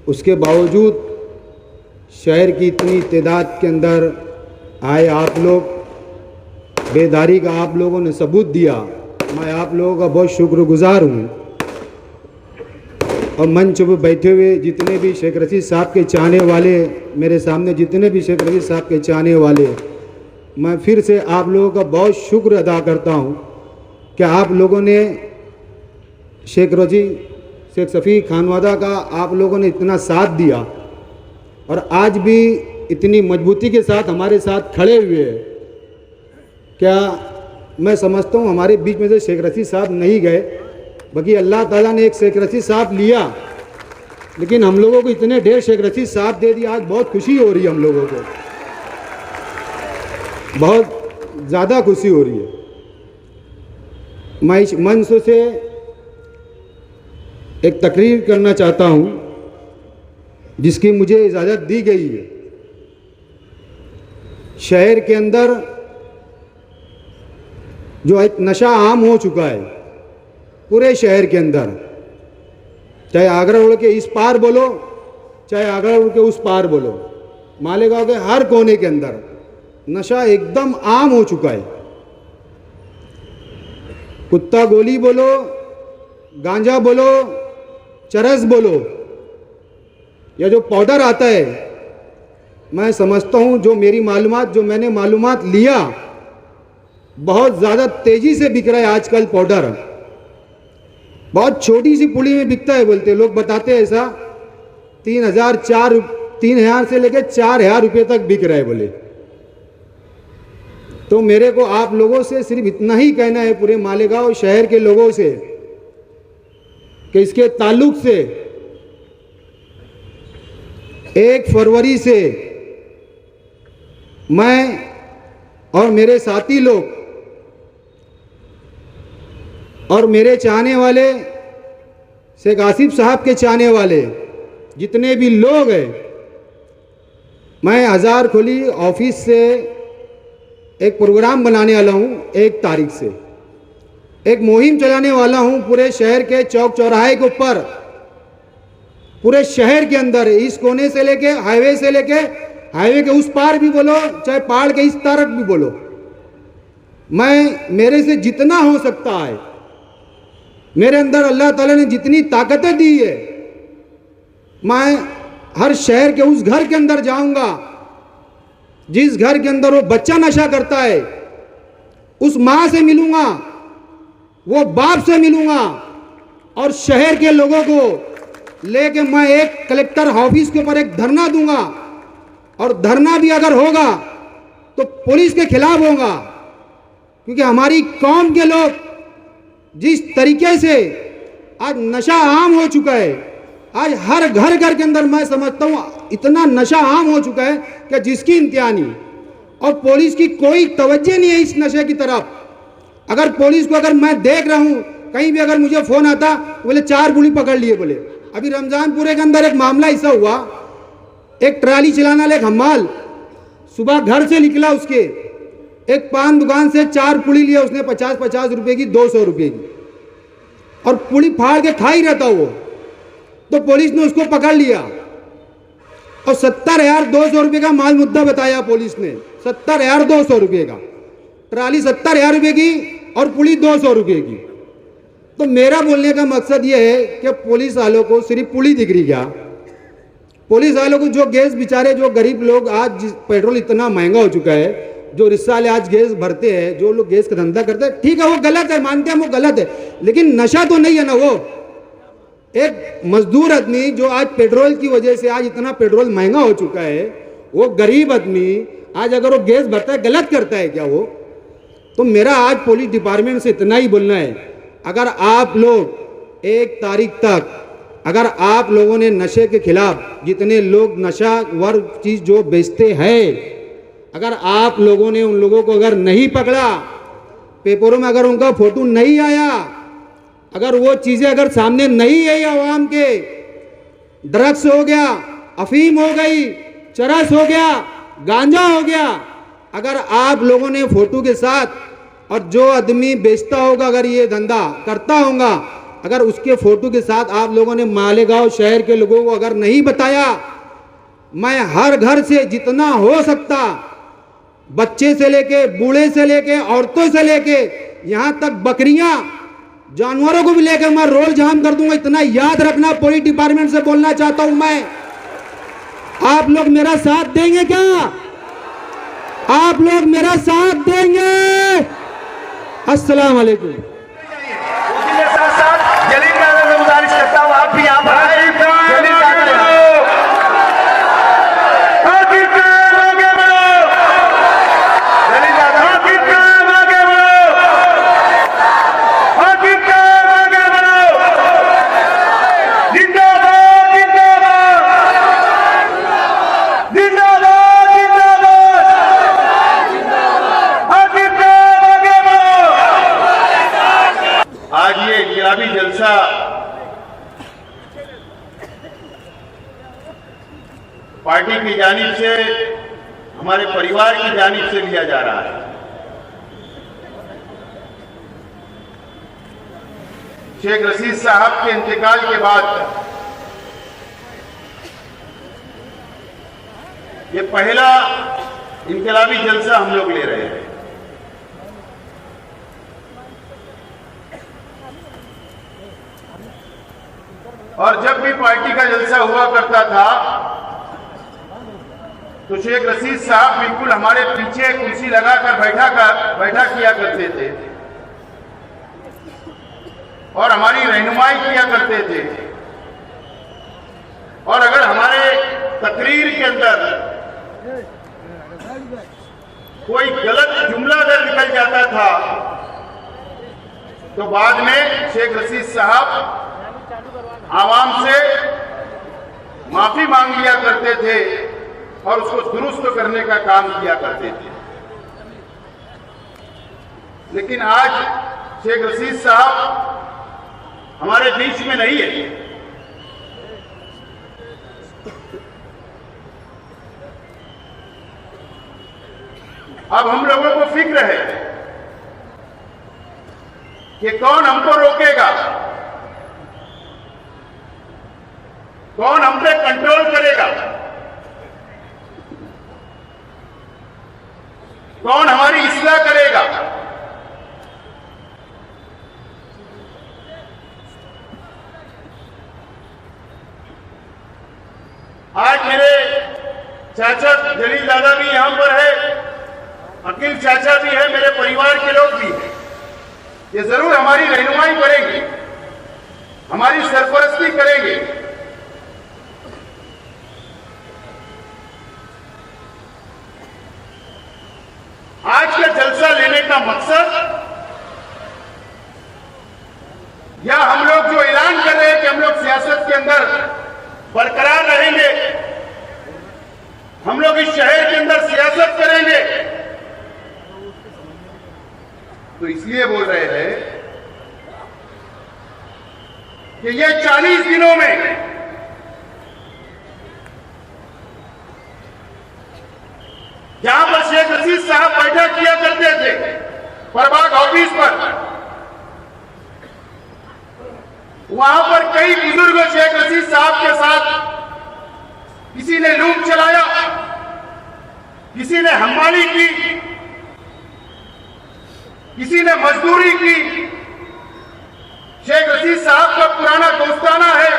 उसके बावजूद शहर की इतनी तादाद के अंदर आए आप लोग, बेदारी का आप लोगों ने सबूत दिया। मैं आप लोगों का बहुत शुक्रगुजार हूँ। और मंच पर बैठे हुए जितने भी शेख रशीद साहब के चाहने वाले, मेरे सामने जितने भी शेख रशीद साहब के चाहने वाले, मैं फिर से आप लोगों का बहुत शुक्र अदा करता हूँ कि आप लोगों ने शेख शफी खानवादा का आप लोगों ने इतना साथ दिया और आज भी इतनी मजबूती के साथ हमारे साथ खड़े हुए हैं। क्या मैं समझता हूँ हमारे बीच में से शेख रशीद साहब नहीं गए, बाकी अल्लाह ताला ने एक शेख रशीद साहब लिया, लेकिन हम लोगों को इतने ढेर शेख रशीद साहब दे दिया। आज बहुत खुशी हो रही है, हम लोगों को बहुत ज़्यादा खुशी हो रही है। मैं इस मंच से एक तकरीर करना चाहता हूँ जिसकी मुझे इजाज़त दी गई है। शहर के अंदर जो एक नशा आम हो चुका है पूरे शहर के अंदर, चाहे आगरा रोड के इस पार बोलो, चाहे आगरा रोड के उस पार बोलो, मालेगांव के हर कोने के अंदर नशा एकदम आम हो चुका है। कुत्ता गोली बोलो, गांजा बोलो, चरस बोलो, या जो पाउडर आता है, मैं समझता हूँ जो मैंने मालूमात लिया, बहुत ज़्यादा तेज़ी से बिक रहा है आजकल पाउडर। बहुत छोटी सी पुड़ी में बिकता है, बोलते लोग बताते हैं ऐसा। 3,000 से लेकर 4,000 रुपये तक बिक रहा है बोले। तो मेरे को आप लोगों से सिर्फ इतना ही कहना है, पूरे मालेगांव शहर के लोगों से, कि इसके ताल्लुक से 1 फरवरी से मैं और मेरे साथी लोग और मेरे चाहने वाले, शेख आसिफ साहब के चाहने वाले जितने भी लोग हैं, मैं हज़ार खोली ऑफिस से एक प्रोग्राम बनाने वाला हूँ। 1 तारीख से एक मुहिम चलाने वाला हूँ पूरे शहर के चौक चौराहे के ऊपर, पूरे शहर के अंदर, इस कोने से लेके हाईवे के उस पार भी बोलो, चाहे पहाड़ के इस तरफ भी बोलो। मेरे से जितना हो सकता है, मेरे अंदर अल्लाह ताला ने जितनी ताकतें दी है, मैं हर शहर के उस घर के अंदर जाऊंगा जिस घर के अंदर वो बच्चा नशा करता है, उस माँ से मिलूंगा, वो बाप से मिलूंगा, और शहर के लोगों को लेके मैं एक कलेक्टर ऑफिस के ऊपर एक धरना दूंगा। और धरना भी अगर होगा तो पुलिस के खिलाफ होगा, क्योंकि हमारी कौम के लोग जिस तरीके से आज नशा आम हो चुका है, आज हर घर के अंदर मैं समझता हूँ इतना नशा आम हो चुका है कि जिसकी इंतहा नहीं, और पुलिस की कोई तवज्जो नहीं है इस नशे की तरफ। अगर पुलिस को अगर मैं देख रहा हूँ कहीं भी, अगर मुझे फ़ोन आता बोले 4 पुलिस पकड़ लिए बोले। अभी रमज़ान पूरे के अंदर एक मामला ऐसा हुआ, एक ट्राली चलाने वाला एक हम्माल सुबह घर से निकला, उसके एक पान दुकान से 4 पुड़ी लिया उसने, 50-50 रुपये की, 200 रुपये की, और पुड़ी फाड़ के खा ही रहता वो। तो पुलिस ने उसको पकड़ लिया और 70,200 रुपये का माल मुद्दा बताया पुलिस ने। 70,200 रुपये का, ट्राली 70,000 रुपये की और पुड़ी 200 रुपये की। तो मेरा बोलने का मकसद ये है कि पुलिस वालों को सिर्फ पुड़ी दिख रही क्या? पुलिस वालों को जो गैस, बेचारे जो गरीब लोग, आज पेट्रोल इतना महंगा हो चुका है, जो रिक्शा वाले आज गैस भरते हैं, जो लोग गैस का धंधा करते हैं, ठीक है वो गलत है, मानते हैं वो गलत है, लेकिन नशा तो नहीं है ना। वो एक मजदूर आदमी जो आज पेट्रोल की वजह से आज इतना पेट्रोल महंगा हो चुका है, वो गरीब आदमी आज अगर वो गैस भरता है, गलत करता है क्या वो? तो मेरा आज पुलिस डिपार्टमेंट से इतना ही बोलना है, अगर आप लोग 1 तारीख तक, अगर आप लोगों ने नशे के खिलाफ, जितने लोग नशा वर्ग चीज़ जो बेचते हैं, अगर आप लोगों ने उन लोगों को अगर नहीं पकड़ा, पेपरों में अगर उनका फोटो नहीं आया, अगर वो चीज़ें अगर सामने नहीं आई आवाम के, ड्रग्स हो गया, अफीम हो गई, चरस हो गया, गांजा हो गया, अगर आप लोगों ने फोटो के साथ, और जो आदमी बेचता होगा अगर ये धंधा करता होगा, अगर उसके फोटो के साथ आप लोगों ने मालेगांव शहर के लोगों को अगर नहीं बताया, मैं हर घर से जितना हो सकता, बच्चे से लेके बूढ़े से लेके औरतों से लेके यहां तक बकरियां जानवरों को भी लेकर मैं रोड जाम कर दूंगा। इतना याद रखना, पुलिस डिपार्टमेंट से बोलना चाहता हूं मैं। आप लोग मेरा साथ देंगे क्या? आप लोग मेरा साथ देंगे? अस्सलाम वालेकुम। उसी के साथ साथ जलील दादा से गुजारिश करता हूँ, आप भी यहाँ पर आए। जलील दादा इनकलाबी जलसा पार्टी की जानिब से, हमारे परिवार की जानिब से लिया जा रहा है। शेख रशीद साहब के इंतकाल के बाद ये पहला इनकलाबी जलसा हम लोग ले रहे हैं। और जब भी पार्टी का जलसा हुआ करता था तो शेख रशीद साहब बिल्कुल हमारे पीछे कुर्सी लगाकर बैठा किया करते थे और हमारी रहनुमाई किया करते थे। और अगर हमारे तकरीर के अंदर कोई गलत जुमला अगर निकल जाता था तो बाद में शेख रशीद साहब आवाम से माफी मांग लिया करते थे और उसको दुरुस्त करने का काम किया करते थे। लेकिन आज शेख रशीद साहब हमारे बीच में नहीं है। अब हम लोगों को फिक्र है कि कौन हमको रोकेगा, कौन हम पे कंट्रोल करेगा, कौन हमारी इस्लाह करेगा। आज मेरे चाचा जलील दादा भी यहां पर है, अकील चाचा भी है, मेरे परिवार के लोग भी हैं। ये जरूर हमारी रहनुमाई करेंगे, हमारी सरपरस्ती करेंगे। आज का जलसा लेने का मकसद, या हम लोग जो ऐलान कर रहे हैं कि हम लोग सियासत के अंदर बरकरार रहेंगे, हम लोग इस शहर के अंदर सियासत करेंगे, तो इसलिए बोल रहे हैं कि ये 40 दिनों में जहां पर शेख रशीद साहब बैठा किया करते थे परबाग ऑफिस पर, वहां पर कई बुजुर्ग शेख रशीद साहब के साथ किसी ने लूट चलाया, किसी ने हमाली की, किसी ने मजदूरी की। शेख रशीद साहब का पुराना दोस्ताना है।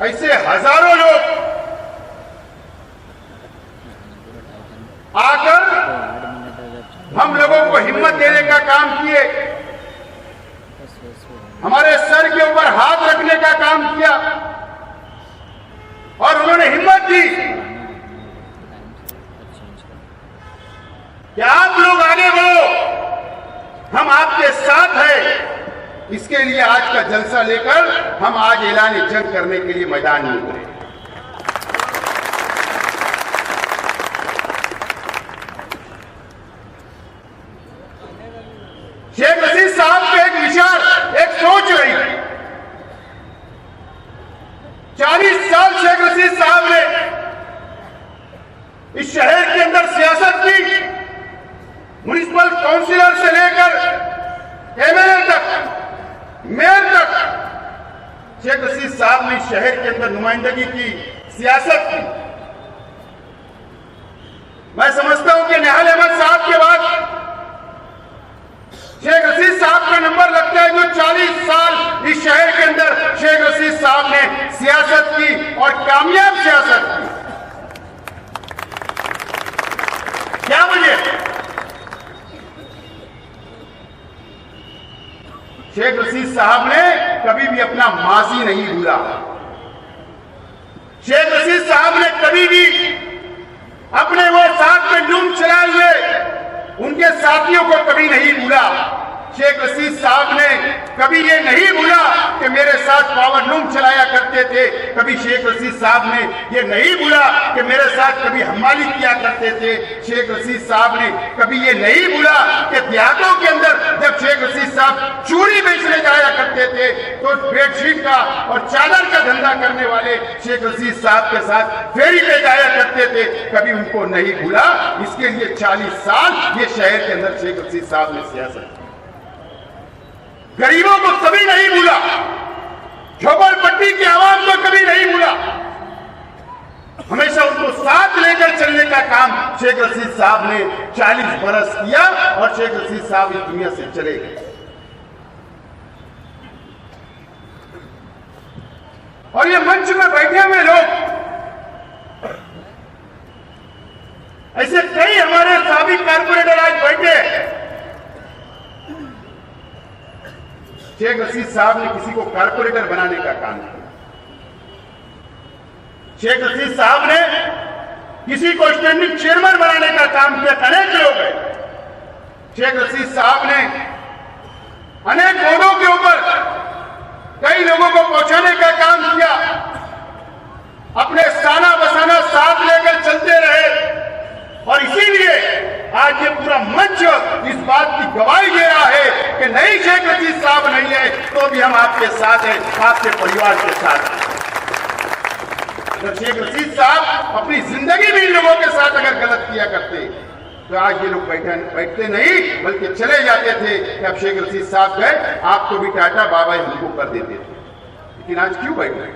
ऐसे हजारों लोग आकर हम लोगों को हिम्मत देने का काम किए, हमारे सर के ऊपर हाथ रखने का काम किया और उन्होंने हिम्मत दी कि आप लोग आगे बढ़ो, हम आपके साथ हैं। इसके लिए आज का जलसा लेकर हम आज ऐलान जंग करने के लिए मैदान में उतरे। शेख रशीद साहब के एक विचार, एक सोच रही थी। 40 साल शेख रशीद साहब ने इस शहर के अंदर सियासत की, म्युनिसिपल काउंसिलर से लेकर एमएलए तक, मेयर तक शेख रशीद साहब ने शहर के अंदर नुमाइंदगी की, सियासत की। मैं समझता हूं कि निहाल अहमद साहब के बाद शेख रशीद साहब का नंबर लगता है, जो 40 साल इस शहर के अंदर शेख रशीद साहब ने सियासत की और कामयाब सियासत की। क्या वजह? शेख रशीद साहब ने कभी भी अपना माजी नहीं भूला। शेख रशीद साहब ने कभी भी अपने वो साथ में जुर्म चलाए हुए उनके साथियों को कभी नहीं भूला। शेख रशीद साहब ने कभी ये नहीं भूला कि मेरे साथ पावर लूम चलाया करते थे। कभी शेख रशीद साहब ने ये नहीं भूला कि मेरे साथ कभी हमाली किया करते थे। शेख रशीद साहब ने कभी ये नहीं भूला कि देहातों के अंदर जब शेख रशीद साहब चूड़ी बेचने जाया करते थे तो बेडशीट का और चादर का धंधा करने वाले शेख रशीद साहब के साथ फेरी पे जाया करते थे। कभी उनको नहीं भूला। इसके लिए 40 साल ये शहर के अंदर शेख रशीद साहब ने सियासत की। गरीबों को कभी नहीं भूला, झोपड़पट्टी की आवाम को कभी नहीं भूला। हमेशा उनको साथ लेकर चलने का काम शेख रशीद साहब ने 40 बरस किया और शेख रशीद साहब इस दुनिया से चले गए। और ये मंच में बैठे हुए लोग, ऐसे कई हमारे साबिक कारपोरेटर आज बैठे। शेख रशीद साहब ने किसी को कारपोरेटर बनाने का काम किया। शेख रशीद साहब ने किसी को स्टैंडिंग चेयरमैन बनाने का काम किया। अनेक लोग हैं। शेख रशीद साहब ने अनेक पौधों के ऊपर कई लोगों को पहुंचाने का काम किया। अपने साना बसाना साथ लेकर चलते रहे और इसीलिए आज ये पूरा मंच इस बात की गवाही दे रहा है कि नहीं, शेख रशीद साहब नहीं है तो भी हम आपके साथ हैं, आपके परिवार के साथ हैं। अगर शेख रशीद साहब अपनी जिंदगी में इन लोगों के साथ अगर गलत किया करते तो आज ये लोग बैठते नहीं, बल्कि चले जाते थे कि अब शेख रशीद साहब गए, आपको भी टाटा बाबा हमको कर देते थे। लेकिन आज क्यों बैठ रहे?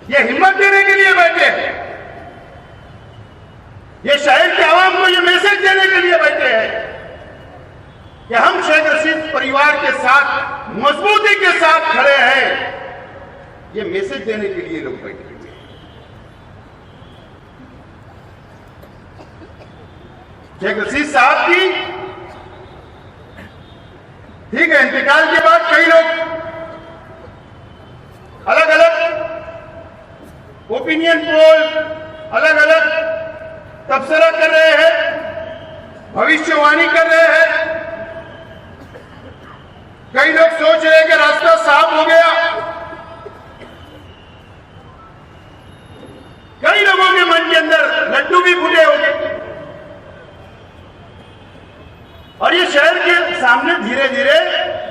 ये हिम्मत देने के लिए बैठे हैं। ये शहर के आवाम को ये मैसेज देने के लिए बैठे हैं कि हम शेख रशीद परिवार के साथ मजबूती के साथ खड़े हैं। ये मैसेज देने के लिए लोग बैठे हैं। शेख रशीद साहब की ठीक है, इंतकाल के बाद कई लोग अलग अलग ओपिनियन पोल, अलग अलग तबसरा कर रहे हैं, भविष्यवाणी कर रहे हैं। कई लोग सोच रहे हैं कि रास्ता साफ हो गया। कई लोगों के मन के अंदर लड्डू भी फूटे होंगे और ये शहर के सामने धीरे धीरे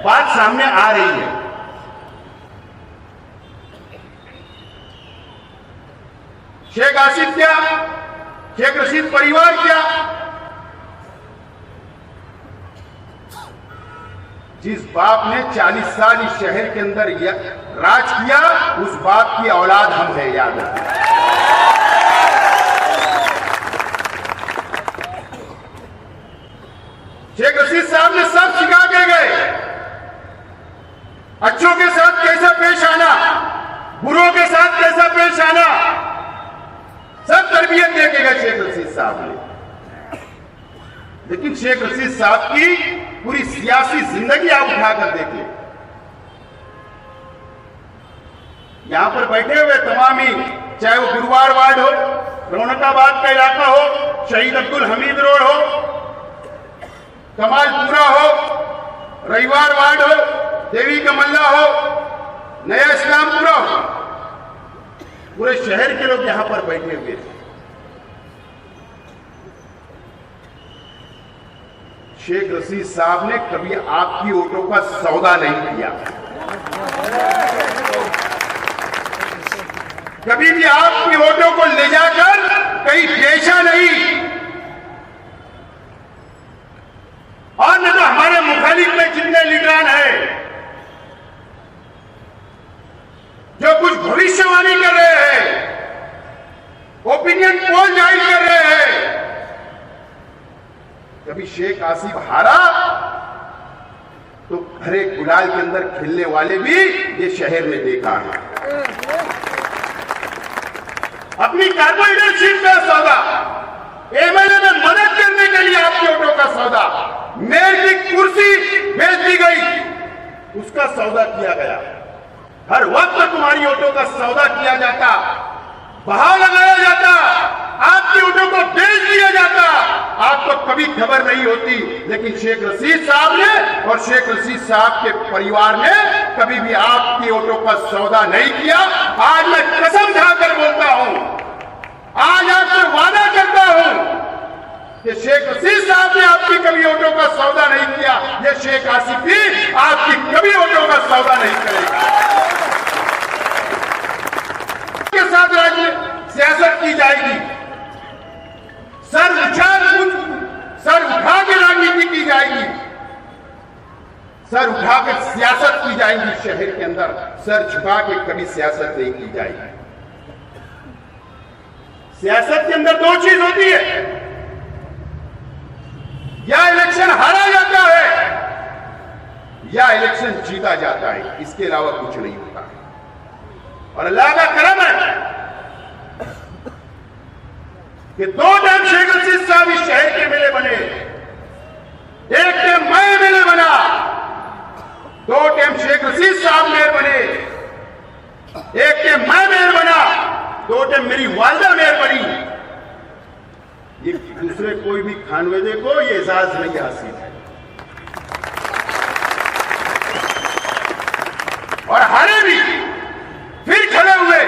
बात सामने आ रही है। शेख आसिफ क्या, शेख रशीद परिवार क्या, जिस बाप ने 40 साल इस शहर के अंदर राज किया, उस बाप की औलाद हम है, याद रखना। शेख रशीद साहब ने सब सिखा के गए, अच्छों के साथ कैसा पेश आना, बुरों के साथ कैसा पेश आना, सब तरबियत दे के गए शेख रशीद साहब ने। लेकिन शेख रशीद साहब की पूरी सियासी जिंदगी आप उठाकर देखिए। यहां पर बैठे हुए तमाम ही, चाहे वो गुरुवार वार्ड हो, रौनकाबाद का इलाका हो, शहीद अब्दुल हमीद रोड हो, कमालपुरा हो, रविवार वार्ड हो, देवी का मल्ला हो, नया इस्लामपुरा हो, पूरे शहर के लोग यहां पर बैठे हुए थे। शेख रशीद साहब ने कभी आपकी वोटों का सौदा नहीं किया, कभी भी आपकी वोटों को ले जाकर कहीं बेचा नहीं, और न शेख आसिफ हारा तो हरे गुलाल के अंदर खिलने वाले भी ये शहर में देखा है। अपनी कारपोरेटरशिप का सौदा, एमएलए में मदद करने के लिए आपके वोटों का सौदा, मेयर की कुर्सी बेच दी गई, उसका सौदा किया गया। हर वक्त तुम्हारी वोटों का सौदा किया जाता, बहाव लगाया जाता, आपकी वोटों को बेच दिया जाता, आपको कभी खबर नहीं होती। लेकिन शेख रशीद साहब ने और शेख रशीद साहब के परिवार ने कभी भी आपकी वोटों का सौदा नहीं किया। आज मैं कसम खाकर बोलता हूं, आज आपसे वादा करता हूं कि शेख रशीद साहब ने आपकी कभी वोटों का सौदा नहीं किया, ये शेख आसिफ भी आपकी कभी वोटों का सौदा नहीं करेगा। के साथ राज्य सियासत की जाएगी, सर उठा के राजनीति की जाएगी, सर उठाकर सियासत की जाएगी। शहर के अंदर सर झुका के कभी सियासत नहीं की जाएगी। सियासत के अंदर दो चीज होती है, या इलेक्शन हारा जाता है या इलेक्शन जीता जाता है, इसके अलावा कुछ नहीं होता। और अल्लाह का करम है कि 2 टाइम शेख रशीद साहब इस शहर के एमएलए बने। एक टाइम मैं एमएलए बना, 2 टाइम शेख रशीद साहब मेयर बने। एक टाइम मैं मेयर बना, 2 टाइम मेरी वालिदा मेयर बनी। ये दूसरे कोई भी खानवेदे को ये एजाज नहीं हासिल है। और हारे भी फिर खड़े हुए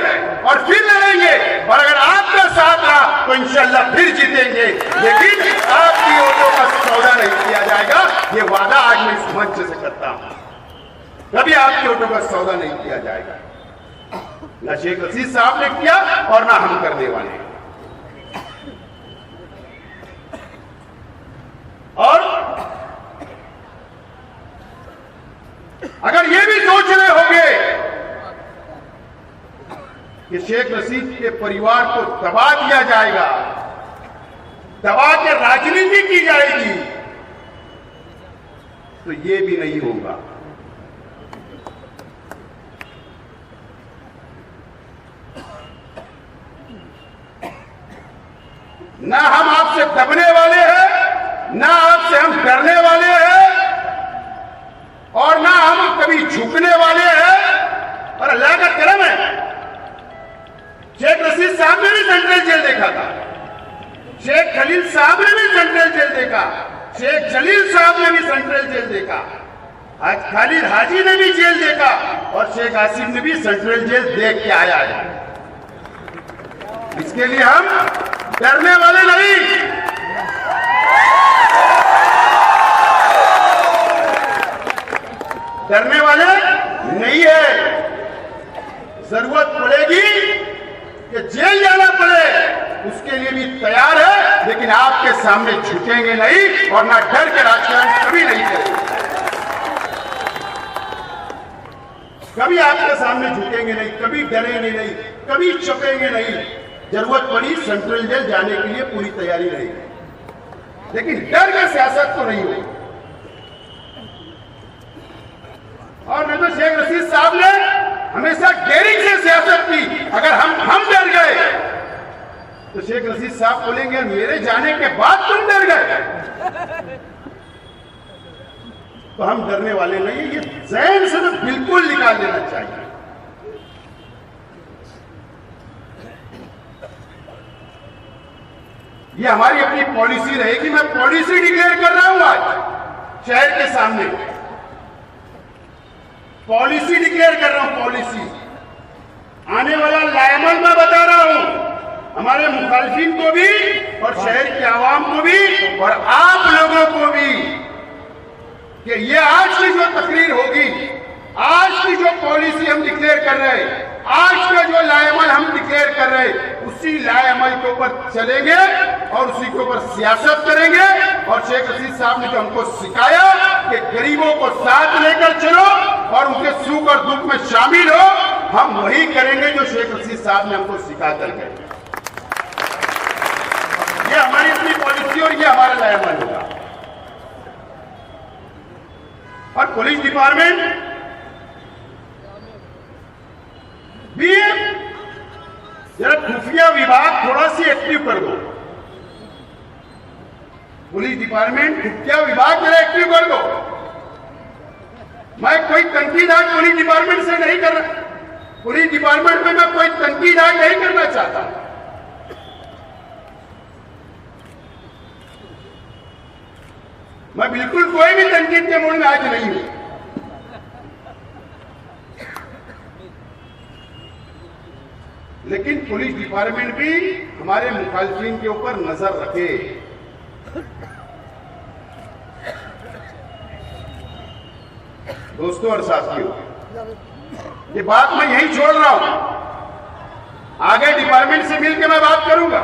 और फिर लड़ेंगे, और अगर आपका साथ रहा तो इंशाअल्लाह फिर जीतेंगे। लेकिन आपकी वोटों का सौदा नहीं किया जाएगा, ये वादा आज मैं इस मंच से करता हूं। कभी आपकी वोटों का सौदा नहीं किया जाएगा, ना शेख रशीद साहब ने किया और ना हम करने वाले हैं। और अगर ये भी सोच रहे होंगे कि शेख रशीद के परिवार को दबा दिया जाएगा, दबा के राजनीति की जाएगी, तो ये भी नहीं होगा। ना हम आपसे दबने वाले हैं, ना आपसे हम डरने वाले हैं, और ना हम कभी झुकने वाले हैं। और अल्लाह का करम है, शेख रशीद साहब ने भी सेंट्रल जेल देखा था, शेख खलील साहब ने भी सेंट्रल जेल देखा, शेख जलील साहब ने भी सेंट्रल जेल देखा, आज खालिद हाजी ने भी जेल देखा, और शेख आसिफ ने भी सेंट्रल जेल देख के आया है। इसके लिए हम डरने वाले नहीं, डरने वाले नहीं है। जरूरत पड़ेगी कि जेल जाना पड़े, उसके लिए भी तैयार है, लेकिन आपके सामने झुकेंगे नहीं और ना डर के राजकारण कभी नहीं करेंगे। कभी आपके सामने झुकेंगे नहीं, कभी डरेंगे नहीं, कभी चुपेंगे नहीं। जरूरत पड़ी सेंट्रल जेल जाने के लिए पूरी तैयारी रहेगी, लेकिन डर के सियासत तो नहीं होगी। और नहीं तो शेख रशीद साहब ने हमेशा डेयरिंग से सियासत की। अगर हम डर गए तो शेख रशीद साहब बोलेंगे मेरे जाने के बाद तुम डर गए, तो हम डरने वाले नहीं। ये जहन से तो बिल्कुल निकाल देना चाहिए। ये हमारी अपनी पॉलिसी रहेगी। मैं पॉलिसी डिक्लेयर कर रहा हूं आज शहर के सामने, पॉलिसी डिक्लेयर कर रहा हूं। पॉलिसी आने वाला लाएमल मैं बता रहा हूं हमारे मुखालिफिन को भी और शहर के आवाम को भी और आप लोगों को भी, कि ये आज की जो तकरीर होगी, आज की जो पॉलिसी हम डिक्लेयर कर रहे हैं, आज का जो लाएमल हम डिक्लेयर कर रहे हैं, उसी लाएमल के ऊपर चलेंगे और उसी के ऊपर सियासत करेंगे। और शेख रशीद साहब ने जो हमको सिखाया कि गरीबों को साथ लेकर चलो और उनके सुख और दुख में शामिल हो, हम वही करेंगे जो शेख रशीद साहब ने हमको सिखा कर गए। ये हमारी अपनी पॉलिसी और ये हमारा लाएमल होगा। और पुलिस डिपार्टमेंट भी जरा खुफिया विभाग थोड़ा सी एक्टिव कर दो। पुलिस डिपार्टमेंट खुफिया विभाग जरा एक्टिव कर दो। मैं कोई तनकीद आज पुलिस डिपार्टमेंट से नहीं कर रहा, पुलिस डिपार्टमेंट में मैं कोई तनकीद आज नहीं करना चाहता। मैं बिल्कुल कोई भी तनकीद के मूड में आज नहीं हूं। लेकिन पुलिस डिपार्टमेंट भी हमारे मुखालिफिन के ऊपर नजर रखे। दोस्तों और साथियों, ये बात मैं यहीं छोड़ रहा हूं, आगे डिपार्टमेंट से मिलकर मैं बात करूंगा।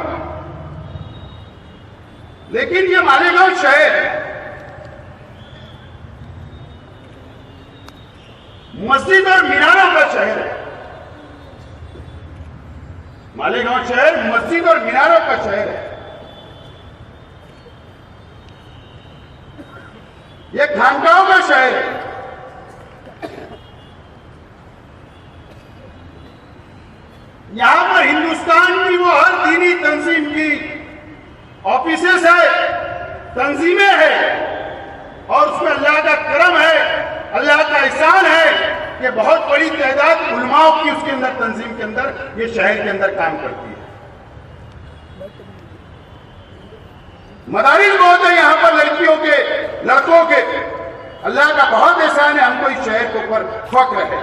लेकिन ये मालेगांव शहर मस्जिद और मीनारों का शहर है। मालेगांव शहर मस्जिद और मीनारों का शहर है। यह खानकाहों का शहर है। यहां पर हिंदुस्तान की वो हर दीनी तंजीम की ऑफिसेस है, तंजीमें हैं, और उसमें अल्लाह का करम है, अल्लाह का एहसान है कि बहुत बड़ी तादाद उलमाओं की उसके अंदर तंजीम के अंदर ये शहर के अंदर काम करती है। मदारिस बहुत है यहां पर लड़कियों के, लड़कों के। अल्लाह का बहुत एहसान है, हमको इस शहर के ऊपर फख्र है।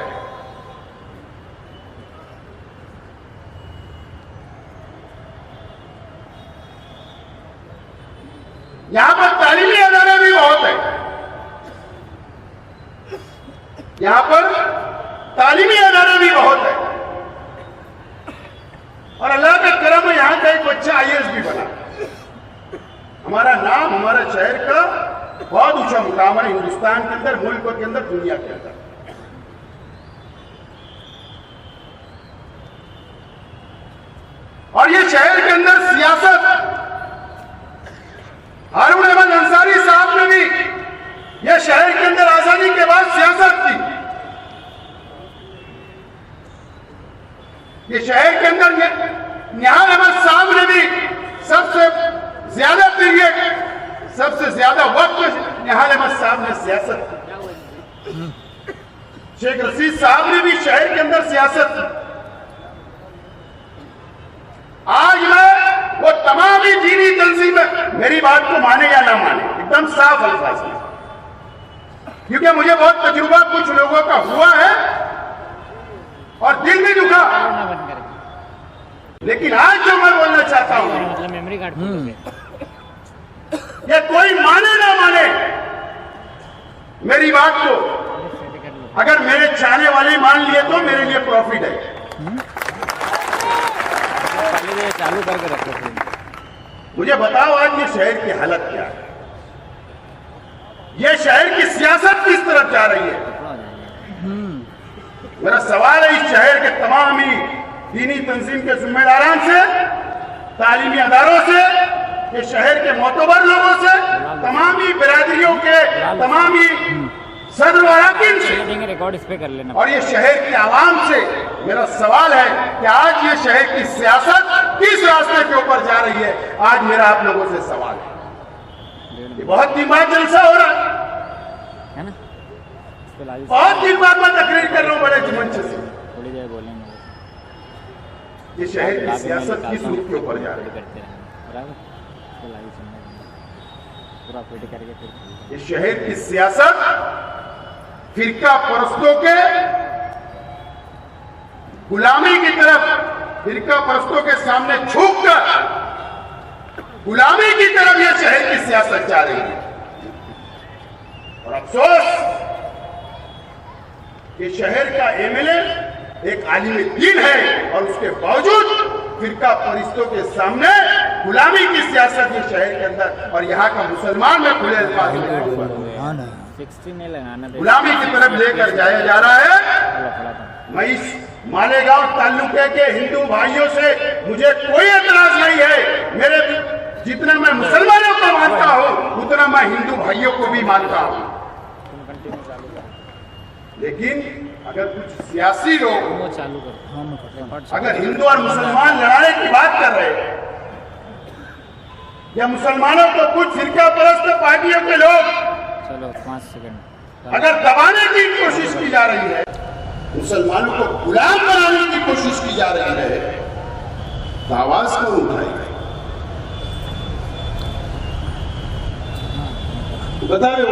यहां पर तालीमी अदारे भी बहुत है। यहां पर तालीमी अदारे भी बहुत है, और अल्लाह का करम है यहां का एक बच्चा IAS भी बना। हमारा नाम हमारा शहर का बहुत ऊंचा मुकाम है हिंदुस्तान के अंदर, मुल्क के अंदर, दुनिया के अंदर। और ये शहर के अंदर सियासत, हारून अहमद अंसारी साहब ने भी यह शहर के अंदर आजादी के बाद सियासत की। ये शहर के अंदर निहाल अहमद साहब ने भी सबसे ज्यादा पीरियड, सबसे ज्यादा वक्त निहाल अहमद साहब ने सियासत की। शेख रशीद साहब ने भी शहर के अंदर सियासत की। आज मैं वो तमाम ही दीनी तंजीमें मेरी बात को माने या ना माने, एकदम साफ अल्फाज में, क्योंकि मुझे बहुत तजुर्बा कुछ लोगों का हुआ है और दिल भी दुखा। लेकिन आज जो मैं बोलना चाहता हूं, मतलब मेमोरी कार्ड ये कोई माने ना माने मेरी बात को, अगर मेरे चाहने वाले मान लिए तो मेरे लिए प्रॉफिट है। चालू करके रखो। मुझे बताओ आज ये शहर की हालत क्या है, ये शहर की सियासत किस तरफ जा रही है। मेरा सवाल है इस शहर के तमाम ही दीनी तंजीम के जिम्मेदारान से, तालीमी अदारों से, ये शहर के मोतबर लोगों से, तमाम ही बिरादरियों के तमाम ही सदर व अरकान से, रिकॉर्ड इस पे कर लेना। और ये शहर की आवाम से मेरा सवाल है कि आज ये शहर की सियासत किस रास्ते के ऊपर जा रही है। आज मेरा आप लोगों से सवाल है। ये बहुत दिन बाद जलसा हो रहा है ना, बहुत दिन बाद मैं तकरीर कर रहा हूं बड़े मंच से। थोड़ी देर बोलेंगे। ये शहर की सियासत किस रुख के ऊपर जा रही है। करते हैं बराबर, पूरा फिट करके फिर ये शहर की सियासत फिरका परस्तों के गुलामी की तरफ, फिरका परस्तों के सामने झुककर गुलामी की तरफ यह शहर की सियासत जा रही है। और अफसोस, ये शहर का MLA एक आलिम दीन है और उसके बावजूद फिरका परिस्तों के सामने गुलामी की सियासत ये शहर के अंदर, और यहाँ का मुसलमान में खुले अल्फाज में 60 नहीं लगाना, गुलामी की तरफ लेकर जाया जा रहा है। मैं इस मालेगांव ताल्लुके के हिंदू भाइयों से मुझे कोई एतराज नहीं है। मेरे जितना मैं मुसलमानों को मानता हूँ उतना मैं हिंदू भाइयों को भी मानता हूँ। लेकिन अगर कुछ सियासी लोग वो चालू कर अगर हिंदू और मुसलमान लड़ाने की बात कर रहे हैं या मुसलमानों को कुछ फिरका परस्त पार्टियों के लोग चलो 5 सेकंड अगर दबाने की कोशिश की जा रही है, मुसलमानों को गुलाम बनाने की कोशिश की जा रही है, तो आवाज कौन उठाएगा? बता रहे हो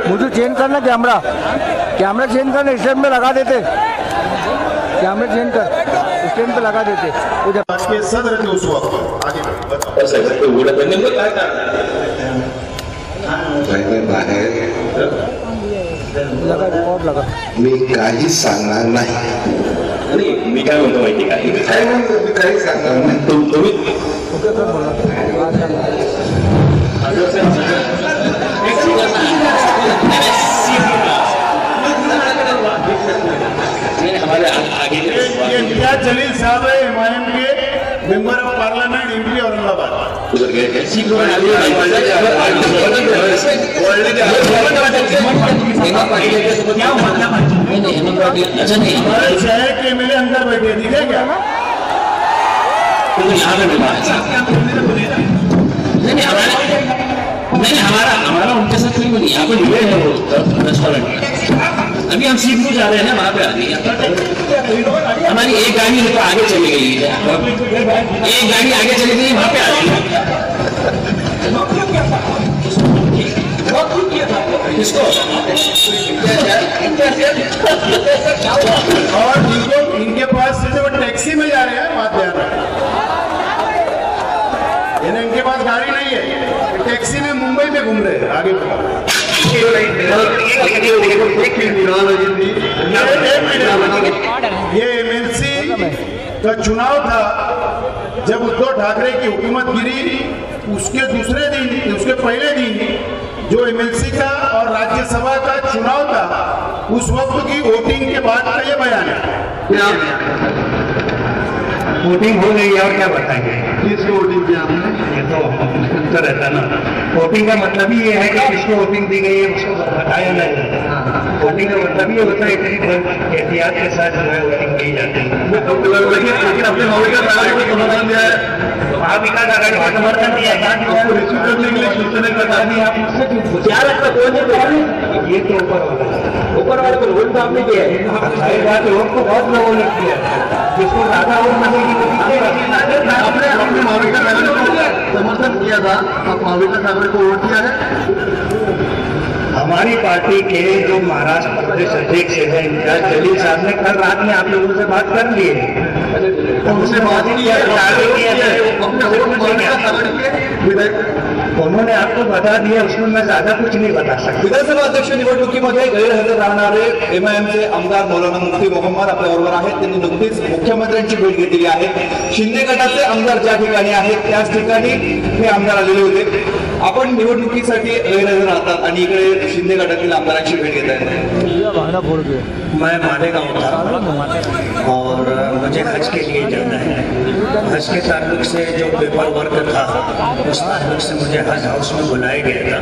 मुझे चेंज करना कैमरा चेंज करना स्टैंड में लगा देते कैमरा चेंज कर स्टैंड पे लगा देते वो जब आज के सदर थे उस वक्त आगे लगा रिकॉर्ड लगा मी काही सांगणार नाही. मी काय म्हणतो माहिती का, मी काही सांगणार नाही. तुम्ही हमारे आगे ये मियां जलील साहब है एमआईएम के member of parliament MP Aurangabad. उधर गए हमारे शहर के एमएलए अंदर बैठे दिखे क्या? नहीं हमारा उनके साथ कोई नहीं, यहाँ पर लिए है वो रेस्टोरेंट. अभी हम सीट जा रहे हैं ना, वहाँ पे आगे हमारी एक गाड़ी तो आगे चली गई है, एक गाड़ी आगे चली गई वहाँ पे आ गई. किसको और जिनको इनके पास से वो टैक्सी में जा रहे हैं बात ध्यान रखें. इनके पास गाड़ी नहीं है, टैक्सी में मुंबई में घूम रहे हैं. आगे ये एमएलसी का चुनाव था जब उद्धव ठाकरे की हुकूमत गिरी, उसके दूसरे दिन उसके पहले दिन जो एमएलसी का और राज्यसभा का चुनाव था, उस वक्त की वोटिंग के बाद का ये बयान है. वोटिंग हो गई है और क्या बताएंगे, किसको वोटिंग किया हमने? ये तो रहता ना. वोटिंग का मतलब ही ये है कि किसको वोटिंग दी गई है उसको बताया नहीं. वोटिंग का मतलब ही होता है इतनी एहतियात के साथ जो है वोटिंग की जाती है. लेकिन अपने मौलिक नागरिक को समर्थन दिया है, महाविकास आघाड़ी को समर्थन दिया है, करने के लिए सूचना करता है. आप मुझसे क्या लगता कौन ये तो ऊपर वाले को वोट तो आपने किया है, सारी बात वोट को बहुत लोगों ने किया है, जिसको ज्यादा वोट मिलेगी आपने महाविकास आघाड़ी को समर्थन किया था, अब महाविकास आघाड़ी को वोट दिया है. हमारी पार्टी के जो महाराष्ट्र प्रदेश अध्यक्ष है इम्तियाज जलील साहब ने कल रात में आप लोगों से बात कर ली है, उनसे बात किया, उन्होंने आपको बता दिया, उसमें मैं ज्यादा कुछ नहीं बता सकता. विधानसभा अध्यक्ष निवडणुकीमध्ये गैरहजर राहणारे एमआयएमचे आमदार मौलाना मुफ्ती मोहम्मद आपल्याबरोबर आहेत. त्यांनी नुकतीच मुख्यमंत्र्यांची भेट घेतलेली आहे. शिंदे गटाचे आमदार ज्या ठिकाणी आहेत त्याच ठिकाणी हे आमदार आलेले होते. आपण निवडणुकीसाठी गैरहजर राहतात आणि इकडे शिंदे गटातील आमदारांची भेट घेत आहेत. मैं मालेगांव था और मुझे हज के लिए जाना है. हज के ताल्लुक से जो पेपर वर्क था उस ताल्लुक से मुझे हज हाउस में बुलाया गया था.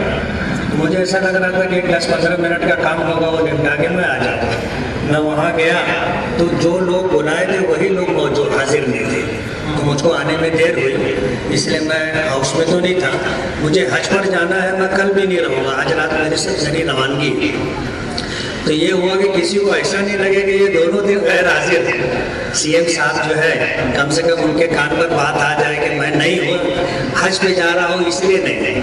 मुझे ऐसा लग रहा था कि 10-15 मिनट का काम होगा, वो निपटा के मैं आ जाता. मैं वहाँ गया तो जो लोग बुलाए थे वही लोग मौजूद हाजिर नहीं थे, तो मुझको आने में देर हुई, इसलिए मैं हाउस में तो नहीं था. मुझे हज पर जाना है, मैं कल भी नहीं रहूँगा. आज रात मेरी रवानगी. तो ये हुआ कि किसी को ऐसा नहीं लगे कि ये दोनों दिन गैर हाजिर थे. सीएम साहब जो है कम से कम उनके कान पर बात आ जाए कि मैं नहीं हूँ, हज पे जा रहा हूँ इसलिए नहीं,